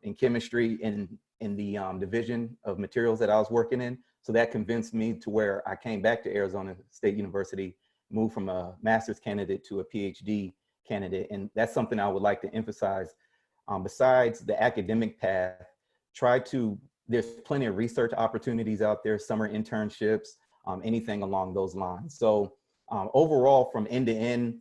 in chemistry in the division of materials that I was working in. So that convinced me to where I came back to Arizona State University, moved from a master's candidate to a PhD candidate. And that's something I would like to emphasize. Besides the academic path, there's plenty of research opportunities out there, summer internships, anything along those lines. So overall, from end to end,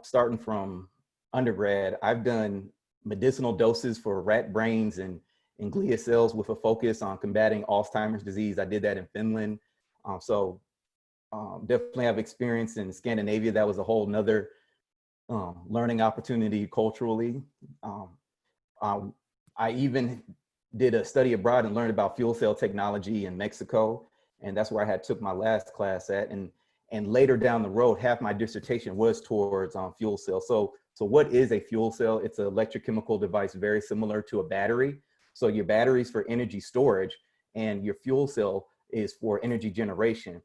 starting from undergrad, I've done medicinal doses for rat brains and glia cells with a focus on combating Alzheimer's disease. I did that in Finland. Definitely have experience in Scandinavia. That was a whole nother learning opportunity culturally. I even did a study abroad and learned about fuel cell technology in Mexico. And that's where I took my last class at. And later down the road, half my dissertation was towards fuel cells. So what is a fuel cell? It's an electrochemical device very similar to a battery. So your battery is for energy storage, and your fuel cell is for energy generation.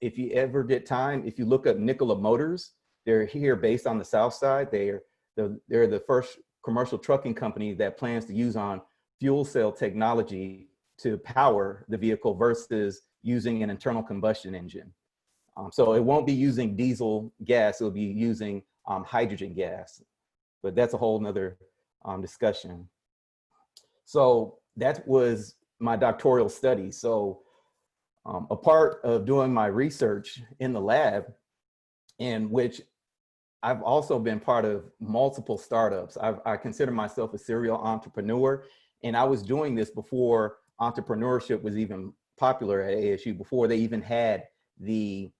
If you ever get time, if you look up Nikola Motors, they're here based on the South Side. They're the first commercial trucking company that plans to use on fuel cell technology to power the vehicle versus using an internal combustion engine. So it won't be using diesel gas, it'll be using hydrogen gas, but that's a whole nother discussion. So that was my doctoral study. So a part of doing my research in the lab, in which I've also been part of multiple startups. I consider myself a serial entrepreneur, and I was doing this before entrepreneurship was even popular at ASU, before they even had the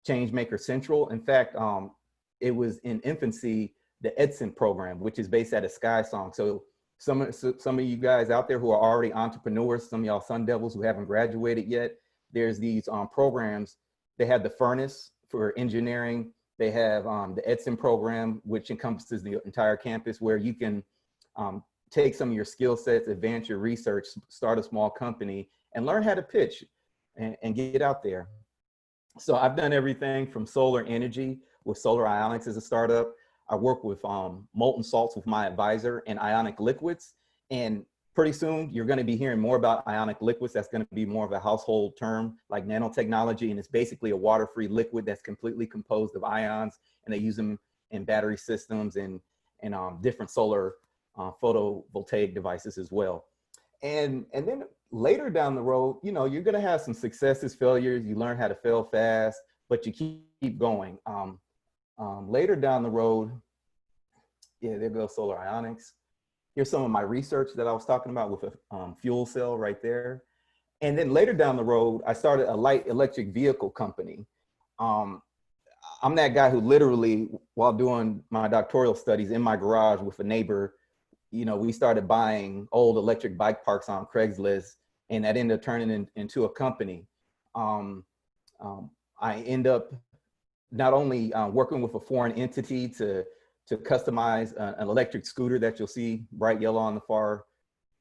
Changemaker Central. In fact, it was in infancy, the Edson program, which is based out of SkySong. So some of you guys out there who are already entrepreneurs, some of y'all Sun Devils who haven't graduated yet, there's these programs. They have the Furnace for engineering. They have the Edson program, which encompasses the entire campus, where you can take some of your skill sets, advance your research, start a small company, and learn how to pitch and get out there. So I've done everything from solar energy with Solar Ionics as a startup. I work with molten salts with my advisor, and ionic liquids. And pretty soon you're going to be hearing more about ionic liquids. That's going to be more of a household term, like nanotechnology. And it's basically a water-free liquid that's completely composed of ions, and they use them in battery systems and different solar photovoltaic devices as well. And then later down the road, you know, you're going to have some successes, failures. You learn how to fail fast, but you keep going. Later down the road, yeah, there goes Solar Ionics. Here's some of my research that I was talking about with a fuel cell right there. And then later down the road, I started a light electric vehicle company. I'm that guy who literally, while doing my doctoral studies in my garage with a neighbor, you know, we started buying old electric bike parks on Craigslist, and that ended up turning into a company. um, I end up not only working with a foreign entity to customize an electric scooter that you'll see bright yellow on the far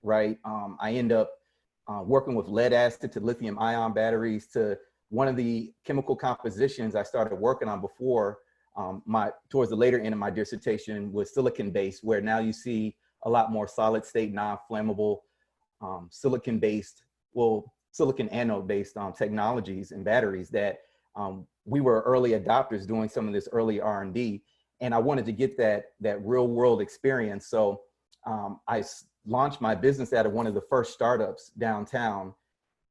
right. I end up working with lead acid to lithium ion batteries to one of the chemical compositions I started working on before towards the later end of my dissertation was silicon based, where now you see a lot more solid state, non-flammable, silicon based, well, silicon anode based technologies and batteries that we were early adopters doing some of this early R&D. And I wanted to get that real world experience. So I launched my business out of one of the first startups downtown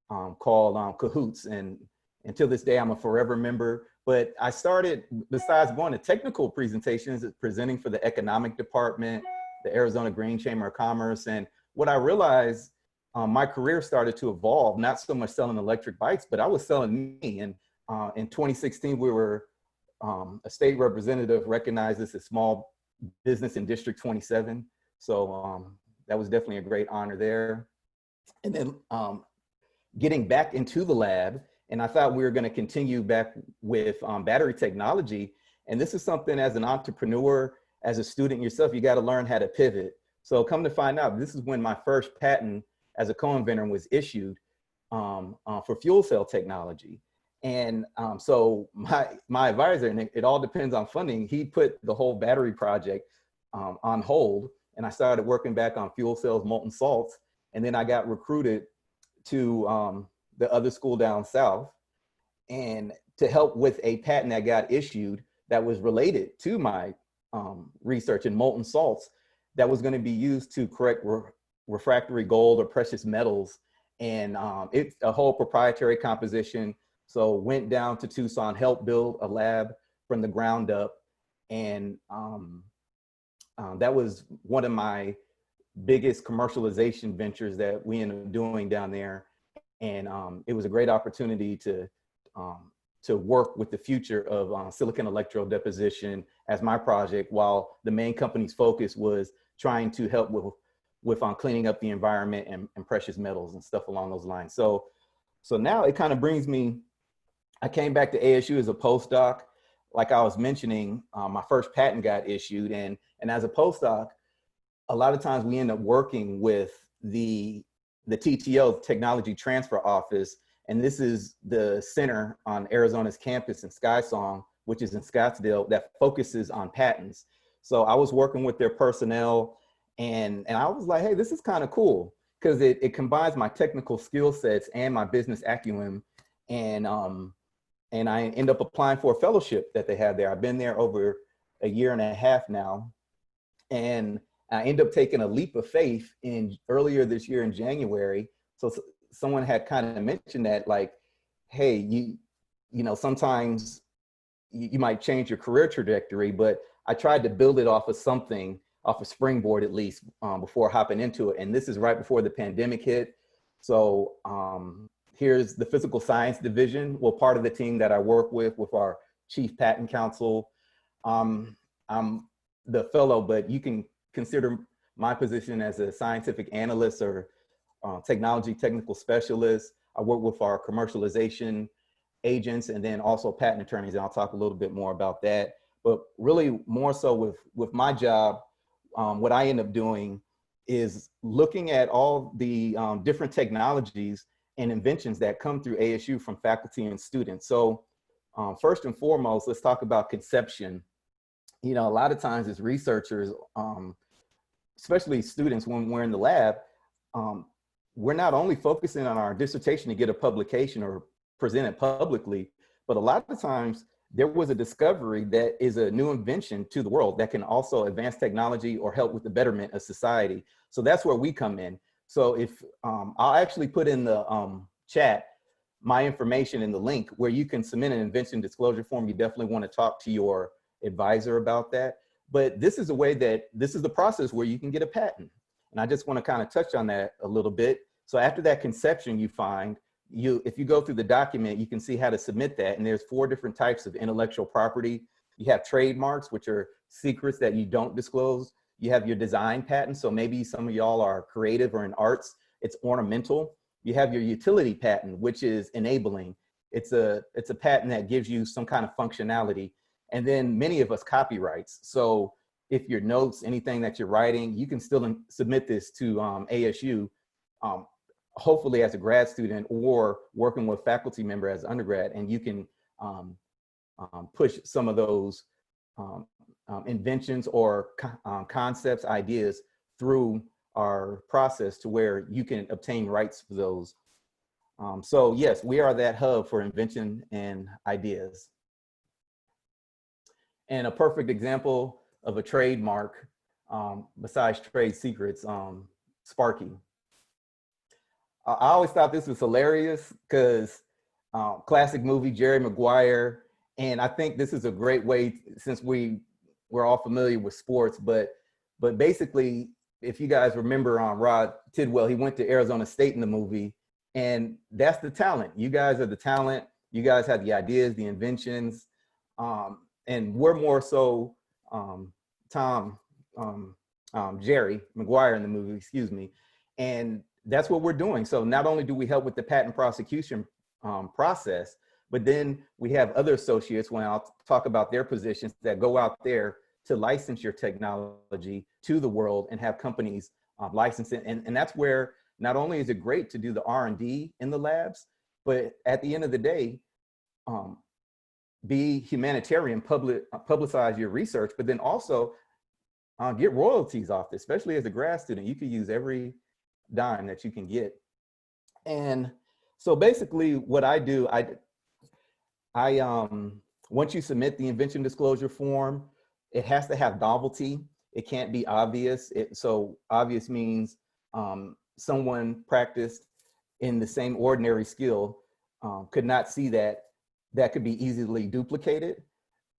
called Cahoots. And until this day, I'm a forever member. But I started, besides going to technical presentations, presenting for the economic department, the Arizona Green Chamber of Commerce. And what I realized, my career started to evolve, not so much selling electric bikes, but I was selling me. And in 2016, we were a state representative recognized as a small business in District 27. So that was definitely a great honor there. And then getting back into the lab, and I thought we were going to continue back with battery technology. And this is something as an entrepreneur, as a student yourself, you got to learn how to pivot. So come to find out, this is when my first patent as a co-inventor was issued for fuel cell technology. And so my advisor, and it all depends on funding, he put the whole battery project on hold. And I started working back on fuel cells, molten salts. And then I got recruited to the other school down south and to help with a patent that got issued that was related to my research in molten salts that was going to be used to correct refractory gold or precious metals. And it's a whole proprietary composition. So went down to Tucson, helped build a lab from the ground up. And that was one of my biggest commercialization ventures that we ended up doing down there. And it was a great opportunity to work with the future of silicon electrode deposition as my project, while the main company's focus was trying to help with cleaning up the environment and precious metals and stuff along those lines. So now it kind of brings me, I came back to ASU as a postdoc. Like I was mentioning, my first patent got issued, and as a postdoc, a lot of times we end up working with the TTO, Technology Transfer Office, and this is the center on Arizona's campus in SkySong, which is in Scottsdale, that focuses on patents. So I was working with their personnel, and I was like, hey, this is kind of cool, because it combines my technical skill sets and my business acumen, and I end up applying for a fellowship that they have there. I've been there over a year and a half now, and I end up taking a leap of faith earlier this year in January. So someone had kind of mentioned that, like, hey, you know, sometimes you might change your career trajectory, but I tried to build it off of something, off a springboard at least, before hopping into it. And this is right before the pandemic hit. So here's the physical science division. Well, part of the team that I work with our chief patent counsel. I'm the fellow, but you can consider my position as a scientific analyst or technology technical specialist. I work with our commercialization agents and then also patent attorneys, and I'll talk a little bit more about that. But really more so with my job, what I end up doing is looking at all the different technologies and inventions that come through ASU from faculty and students. So first and foremost, let's talk about conception. You know, a lot of times as researchers, especially students, when we're in the lab, we're not only focusing on our dissertation to get a publication or present it publicly, but a lot of times there was a discovery that is a new invention to the world that can also advance technology or help with the betterment of society. So that's where we come in. So if I'll actually put in the chat my information in the link where you can submit an invention disclosure form. You definitely want to talk to your advisor about that. But this is a way that, this is the process where you can get a patent. And I just want to kind of touch on that a little bit. So after that conception, you find, if you go through the document, you can see how to submit that. And there's 4 different types of intellectual property. You have trademarks, which are secrets that you don't disclose. You have your design patents. So maybe some of y'all are creative or in arts, it's ornamental. You have your utility patent, which is enabling. it's a patent that gives you some kind of functionality. And then many of us copyrights. So if your notes, anything that you're writing, you can still submit this to ASU, hopefully as a grad student or working with faculty member as undergrad, and you can push some of those inventions or concepts, ideas through our process to where you can obtain rights for those. So yes, we are that hub for invention and ideas. And a perfect example of a trademark, besides trade secrets, Sparky. I always thought this was hilarious because classic movie, Jerry Maguire. And I think this is a great way, since we're all familiar with sports, but basically, if you guys remember Rod Tidwell, he went to Arizona State in the movie, and that's the talent. You guys are the talent. You guys have the ideas, the inventions, and we're more so Jerry Maguire in the movie, excuse me. And that's what we're doing. So not only do we help with the patent prosecution process, but then we have other associates, when I'll talk about their positions, that go out there to license your technology to the world and have companies license it. And that's where not only is it great to do the R&D in the labs, but at the end of the day, be humanitarian, publicize your research, but then also get royalties off this, especially as a grad student. You can use every dime that you can get. And so basically what I do, once you submit the invention disclosure form, it has to have novelty. It can't be obvious. So obvious means someone practiced in the same ordinary skill could not see that could be easily duplicated,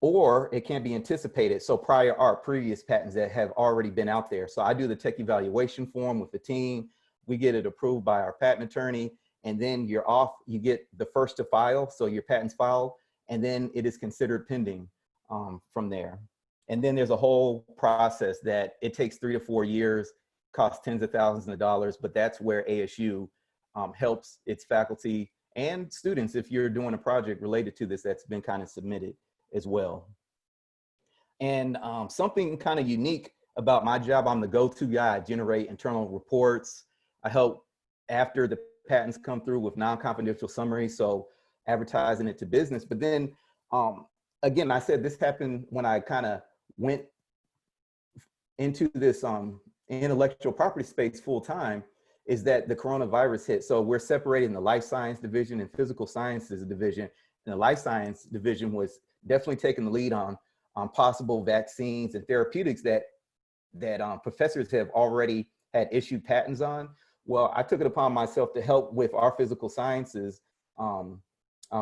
or it can't be anticipated. So prior art, previous patents that have already been out there. So I do the tech evaluation form with the team. We get it approved by our patent attorney, and then you're off. You get the first to file, so your patent's filed, and then it is considered pending from there. And then there's a whole process that it takes 3 to 4 years, costs tens of thousands of dollars, but that's where ASU helps its faculty and students if you're doing a project related to this that's been kind of submitted as well. And something kind of unique about my job, I'm the go-to guy. I generate internal reports. I help after the patents come through with non-confidential summaries, so advertising it to business. But then again, I said this happened when I kind of went into this intellectual property space full time, is that the coronavirus hit. So we're separating the life science division and physical sciences division. And the life science division was definitely taking the lead on possible vaccines and therapeutics that professors have already had issued patents on. Well, I took it upon myself to help with our physical sciences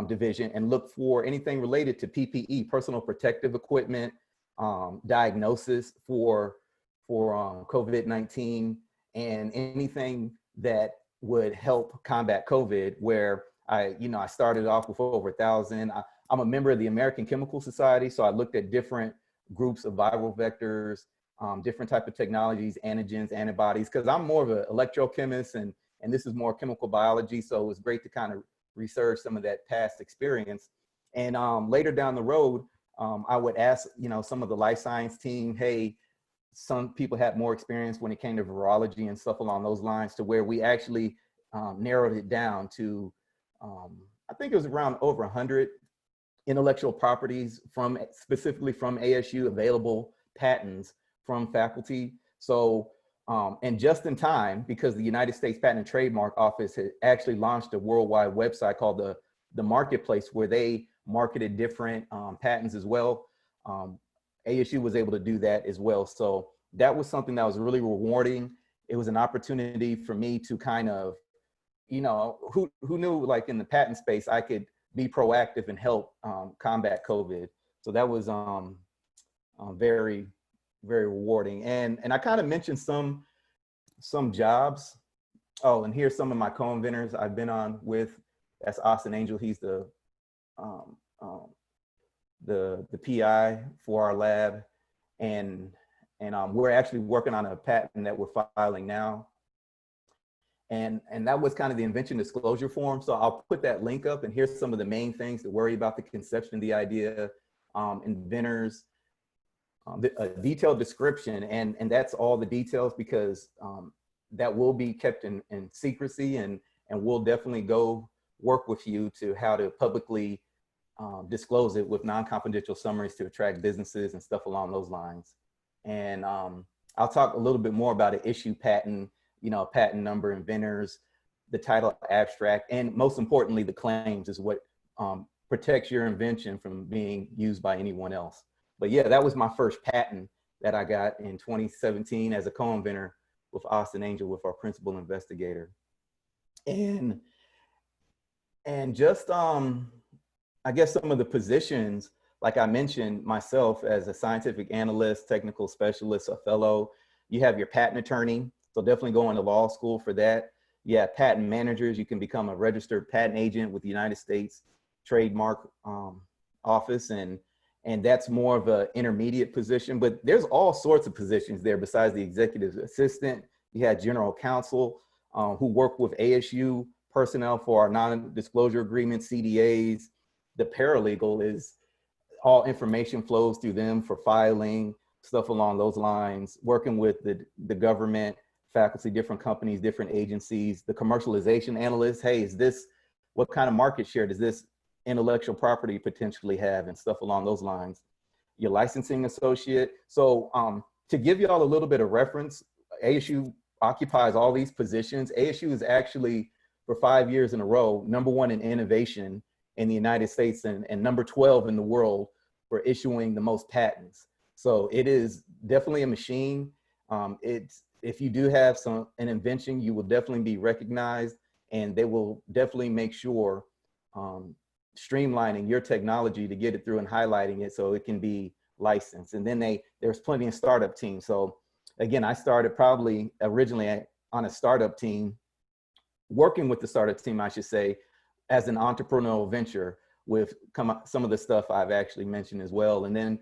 division and look for anything related to PPE, personal protective equipment, diagnosis for COVID-19, and anything that would help combat COVID, where I started off with over 1,000. I'm a member of the American Chemical Society, so I looked at different groups of viral vectors, different type of technologies, antigens, antibodies, because I'm more of an electrochemist and this is more chemical biology. So it was great to kind of research some of that past experience. And later down the road, I would ask, some of the life science team, hey, some people had more experience when it came to virology and stuff along those lines, to where we actually narrowed it down to, I think it was around over 100 intellectual properties specifically from ASU, available patents from faculty. So, and just in time, because the United States Patent and Trademark Office had actually launched a worldwide website called the Marketplace, where they marketed different patents as well. ASU was able to do that as well. So that was something that was really rewarding. It was an opportunity for me to kind of, who knew, like in the patent space, I could be proactive and help combat COVID. So that was very, very rewarding. And I kind of mentioned some jobs. Oh, and here's some of my co-inventors I've been on with. That's Austin Angel. He's the PI for our lab, and we're actually working on a patent that we're filing now. And that was kind of the invention disclosure form. So I'll put that link up, and here's some of the main things to worry about: the conception of the idea, inventors, a detailed description, and that's all the details, because that will be kept in secrecy, and we'll definitely go work with you to how to publicly disclose it with non-confidential summaries to attract businesses and stuff along those lines. And I'll talk a little bit more about an issue patent, patent number, inventors, the title abstract, and most importantly, the claims is what protects your invention from being used by anyone else. But yeah, that was my first patent that I got in 2017 as a co-inventor with Austin Angel, with our principal investigator. And just, I guess some of the positions, like I mentioned myself as a scientific analyst, technical specialist, a fellow, you have your patent attorney. So definitely go into law school for that. You have patent managers. You can become a registered patent agent with the United States Trademark Office. And that's more of an intermediate position, but there's all sorts of positions there besides the executive assistant. You had general counsel who work with ASU personnel for our non-disclosure agreements, CDAs. The paralegal is all information flows through them for filing, stuff along those lines, working with the government, faculty, different companies, different agencies. The commercialization analyst, hey, what kind of market share does this intellectual property potentially have, and stuff along those lines. Your licensing associate. So to give you all a little bit of reference, ASU occupies all these positions. ASU is actually, for 5 years in a row, #1 in innovation in the United States, and number 12 in the world for issuing the most patents. So it is definitely a machine. If you do have an invention, you will definitely be recognized, and they will definitely make sure streamlining your technology to get it through and highlighting it so it can be licensed. And then there's plenty of startup teams. So again, I started probably originally on a startup team, working with the startup team, I should say, as an entrepreneurial venture with some of the stuff I've actually mentioned as well. And then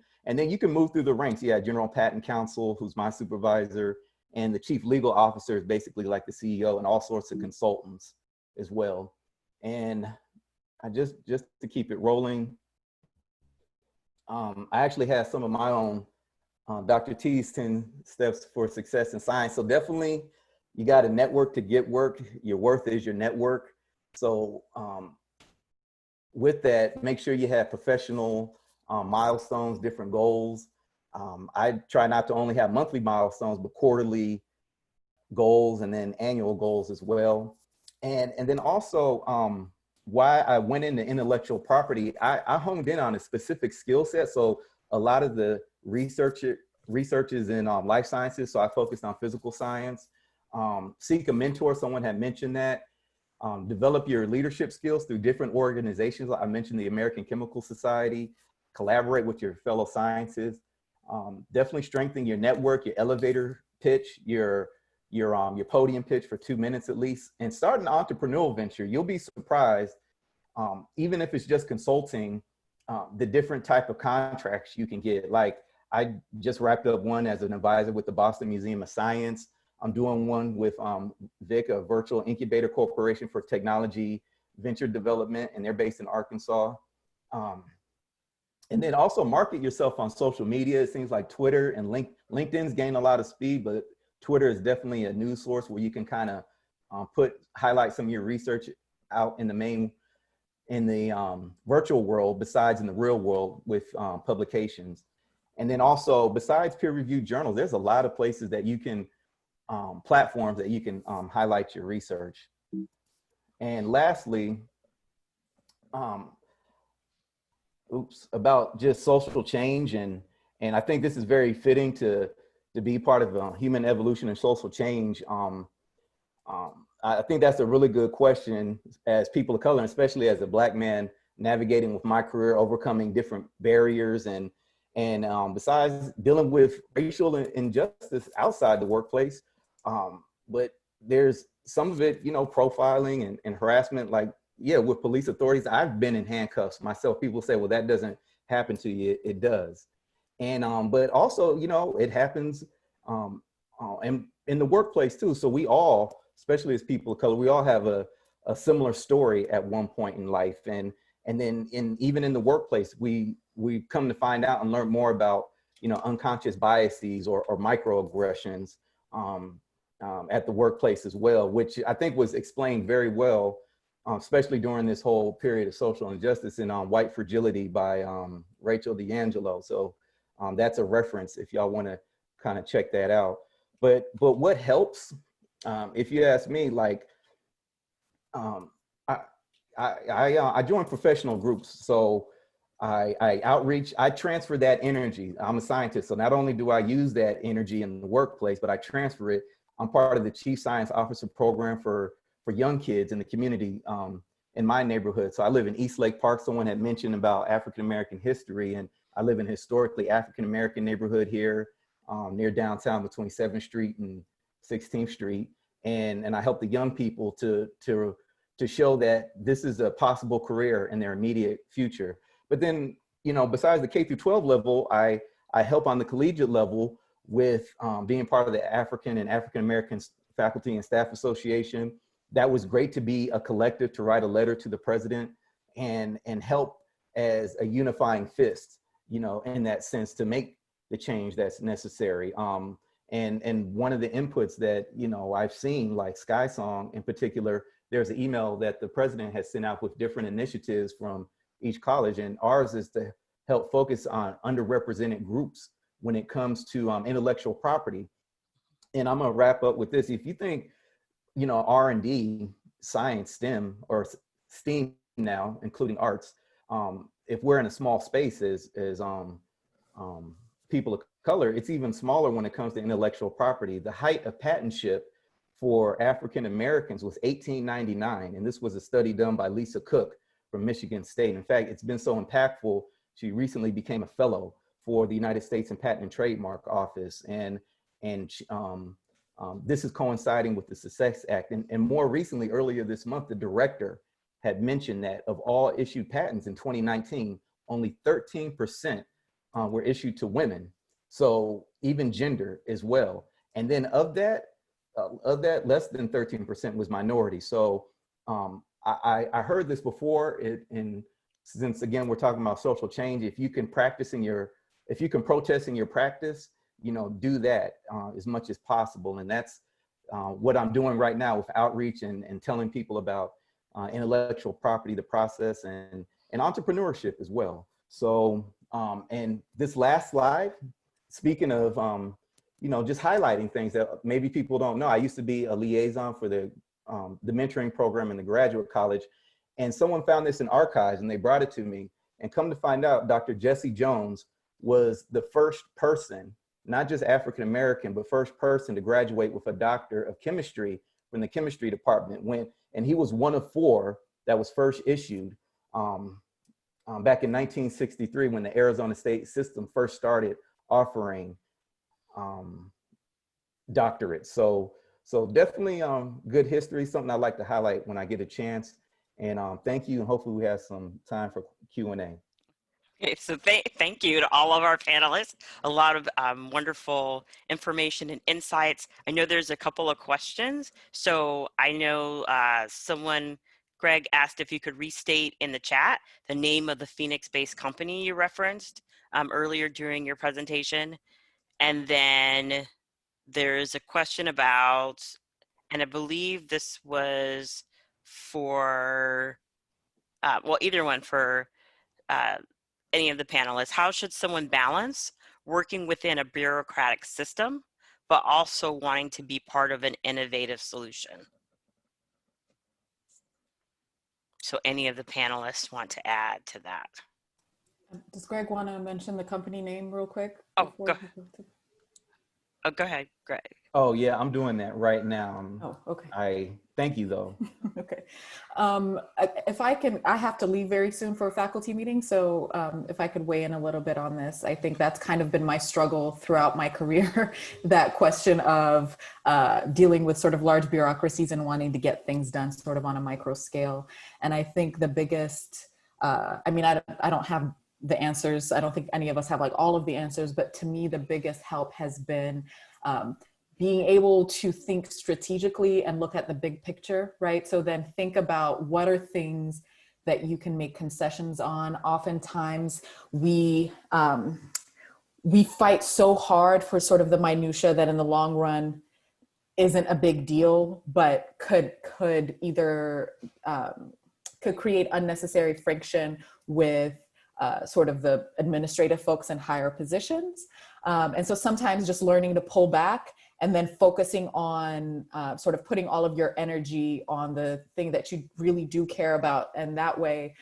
you can move through the ranks. Yeah, General Patent Counsel, who's my supervisor, and the chief legal officer is basically like the CEO, and all sorts of consultants as well. And I just to keep it rolling, I actually have some of my own Dr. T's 10 steps for success in science. So definitely you got to network to get work. Your worth is your network. So with that, make sure you have professional milestones, different goals. I try not to only have monthly milestones, but quarterly goals, and then annual goals as well. And then also, why I went into intellectual property, I honed in on a specific skill set. So a lot of the research is in life sciences. So I focused on physical science. Seek a mentor, someone had mentioned that. Develop your leadership skills through different organizations. I mentioned the American Chemical Society. Collaborate with your fellow sciences. Definitely strengthen your network, your elevator pitch, your podium pitch for 2 minutes at least, and start an entrepreneurial venture. You'll be surprised, even if it's just consulting, the different type of contracts you can get. Like I just wrapped up one as an advisor with the Boston Museum of Science. I'm doing one with VIC, a virtual incubator corporation for technology venture development, and they're based in Arkansas. And then also market yourself on social media. It seems like Twitter and LinkedIn's gained a lot of speed, but Twitter is definitely a news source where you can kind of highlight some of your research out in the virtual world, besides in the real world with publications. And then also, besides peer-reviewed journals, there's a lot of places that you can, platforms that you can highlight your research. And lastly, about just social change, and I think this is very fitting to be part of human evolution and social change. I think that's a really good question as people of color, especially as a Black man navigating with my career, overcoming different barriers, and besides dealing with racial injustice outside the workplace. But there's some of it, profiling and harassment, like, yeah, with police authorities. I've been in handcuffs myself. People say, well, that doesn't happen to you. It does. And, but also, it happens in the workplace too. So we all especially as people of color, we all have a similar story at one point in life. And then even in the workplace, we come to find out and learn more about, unconscious biases or microaggressions at the workplace as well, which I think was explained very well, especially during this whole period of social injustice in White Fragility by Rachel D'Angelo. So that's a reference if y'all want to kind of check that out. But what helps, if you ask me, like, I joined professional groups. So I outreach, I transfer that energy. I'm a scientist. So not only do I use that energy in the workplace, but I transfer it. I'm part of the Chief Science Officer program for young kids in the community in my neighborhood. So I live in East Lake Park. Someone had mentioned about African-American history, and I live in a historically African-American neighborhood here near downtown between 7th Street and 16th Street. And I help the young people to show that this is a possible career in their immediate future. But then, besides the K through 12 level, I help on the collegiate level with being part of the African and African-American Faculty and Staff Association. That was great to be a collective, to write a letter to the president and help as a unifying fist, in that sense, to make the change that's necessary. And one of the inputs that, I've seen, like Sky Song in particular, there's an email that the president has sent out with different initiatives from each college. And ours is to help focus on underrepresented groups when it comes to intellectual property. And I'm gonna wrap up with this. If you think, R&D, science, STEM, or STEAM now, including arts, if we're in a small space as people of color, it's even smaller when it comes to intellectual property. The height of patentship for African Americans was 1899, and this was a study done by Lisa Cook from Michigan State. In fact, it's been so impactful, she recently became a fellow for the United States Patent and Trademark Office, and this is coinciding with the Success Act. And more recently, earlier this month, the director had mentioned that of all issued patents in 2019, only 13% were issued to women. So even gender as well. And then of that, less than 13% was minority. So I heard this before, and since again, we're talking about social change, if you can protest in your practice, do that as much as possible. And that's what I'm doing right now with outreach and telling people about intellectual property, the process, and entrepreneurship as well. So, and this last slide, speaking of, just highlighting things that maybe people don't know. I used to be a liaison for the mentoring program in the graduate college, and someone found this in archives and they brought it to me, and come to find out, Dr. Jesse Jones was the first person, not just African-American, but first person to graduate with a doctor of chemistry from the chemistry department. And he was one of 4 that was first issued back in 1963 when the Arizona State system first started offering doctorates. So definitely good history, something I like to highlight when I get a chance. And thank you, and hopefully we have some time for Q&A. Okay, so thank you to all of our panelists. A lot of wonderful information and insights. I know there's a couple of questions. So I know Greg asked if you could restate in the chat the name of the Phoenix-based company you referenced earlier during your presentation. And then there's a question about, and I believe this was for, well, either one for any of the panelists. How should someone balance working within a bureaucratic system, but also wanting to be part of an innovative solution? So any of the panelists want to add to that? Does Greg want to mention the company name real quick? Oh, go ahead, Greg. Oh yeah, I'm doing that right now. Oh, okay. I thank you though. Okay. If I can, I have to leave very soon for a faculty meeting. So if I could weigh in a little bit on this, I think that's kind of been my struggle throughout my career, that question of dealing with sort of large bureaucracies and wanting to get things done sort of on a micro scale. And I think the biggest, I don't have the answers. I don't think any of us have like all of the answers, but to me, the biggest help has been being able to think strategically and look at the big picture, right? So then think about what are things that you can make concessions on. Oftentimes we fight so hard for sort of the minutia that in the long run isn't a big deal, but could either could create unnecessary friction with sort of the administrative folks in higher positions. And so sometimes just learning to pull back and then focusing on sort of putting all of your energy on the thing that you really do care about. And that way,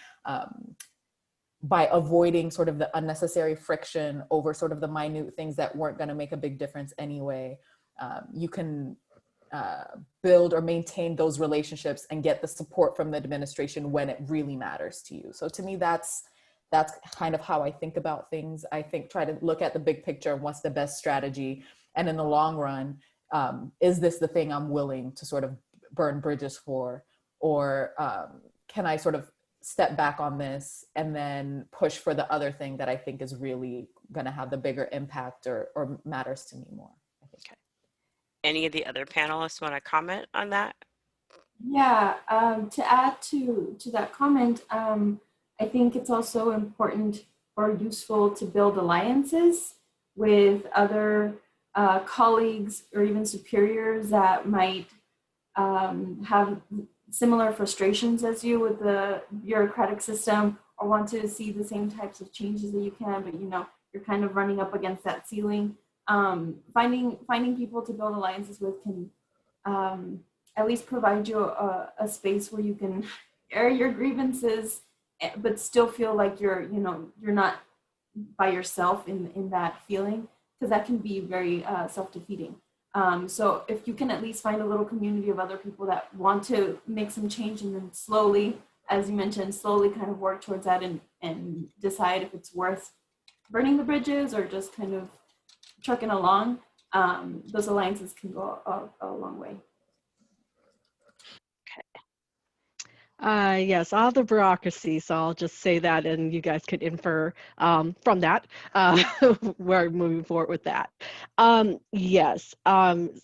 by avoiding sort of the unnecessary friction over sort of the minute things that weren't going to make a big difference anyway, you can build or maintain those relationships and get the support from the administration when it really matters to you. So to me, that's kind of how I think about things. I think try to look at the big picture and what's the best strategy. And in the long run, is this the thing I'm willing to sort of burn bridges for? Or can I sort of step back on this and then push for the other thing that I think is really going to have the bigger impact or matters to me more? Okay. Any of the other panelists want to comment on that? Yeah, to add to that comment, I think it's also important or useful to build alliances with other colleagues or even superiors that might have similar frustrations as you with the bureaucratic system, or want to see the same types of changes that you can, but you're kind of running up against that ceiling. Finding people to build alliances with can at least provide you a space where you can air your grievances, but still feel like you're not by yourself in that feeling, because that can be very self-defeating. So if you can at least find a little community of other people that want to make some change, and then slowly, as you mentioned, slowly kind of work towards that and decide if it's worth burning the bridges or just kind of trucking along, those alliances can go a long way. Yes, all the bureaucracy. So I'll just say that, and you guys could infer from that we're moving forward with that. Yes,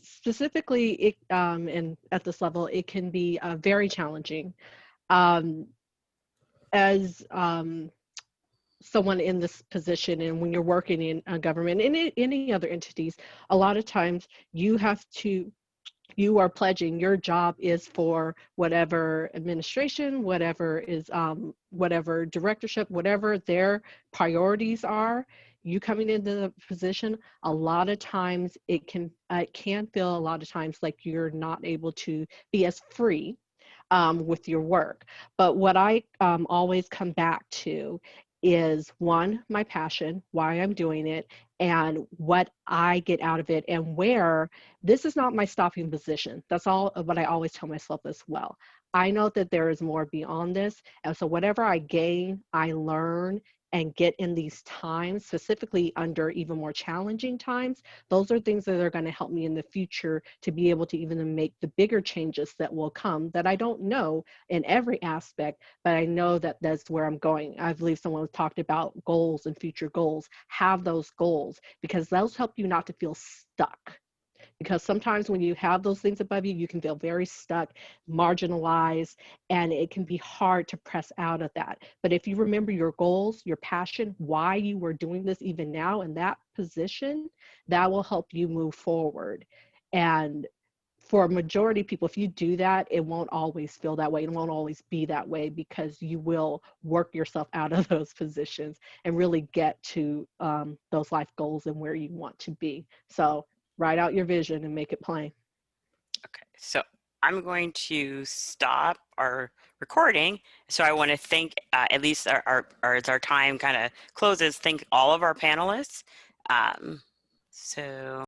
specifically, it, and at this level, it can be very challenging. As someone in this position, and when you're working in a government and any other entities, a lot of times you are pledging your job is for whatever administration, whatever is whatever directorship, whatever their priorities are. You coming into the position, a lot of times it can feel a lot of times like you're not able to be as free with your work. But what I always come back to is, one, my passion, why I'm doing it, and what I get out of it, and where this is not my stopping position. That's all what I always tell myself as well. I know that there is more beyond this. And so whatever I gain, I learn and get in these times, specifically under even more challenging times, those are things that are going to help me in the future to be able to even make the bigger changes that will come that I don't know in every aspect, but I know that that's where I'm going. I believe someone talked about goals and future goals. Have those goals, because those help you not to feel stuck. Because sometimes when you have those things above you, you can feel very stuck, marginalized, and it can be hard to press out of that. But if you remember your goals, your passion, why you were doing this even now in that position, that will help you move forward. And for a majority of people, if you do that, it won't always feel that way. It won't always be that way, because you will work yourself out of those positions and really get to those life goals and where you want to be. So write out your vision and make it plain. Okay, so I'm going to stop our recording. So I want to thank, at least as our time kind of closes, thank all of our panelists. So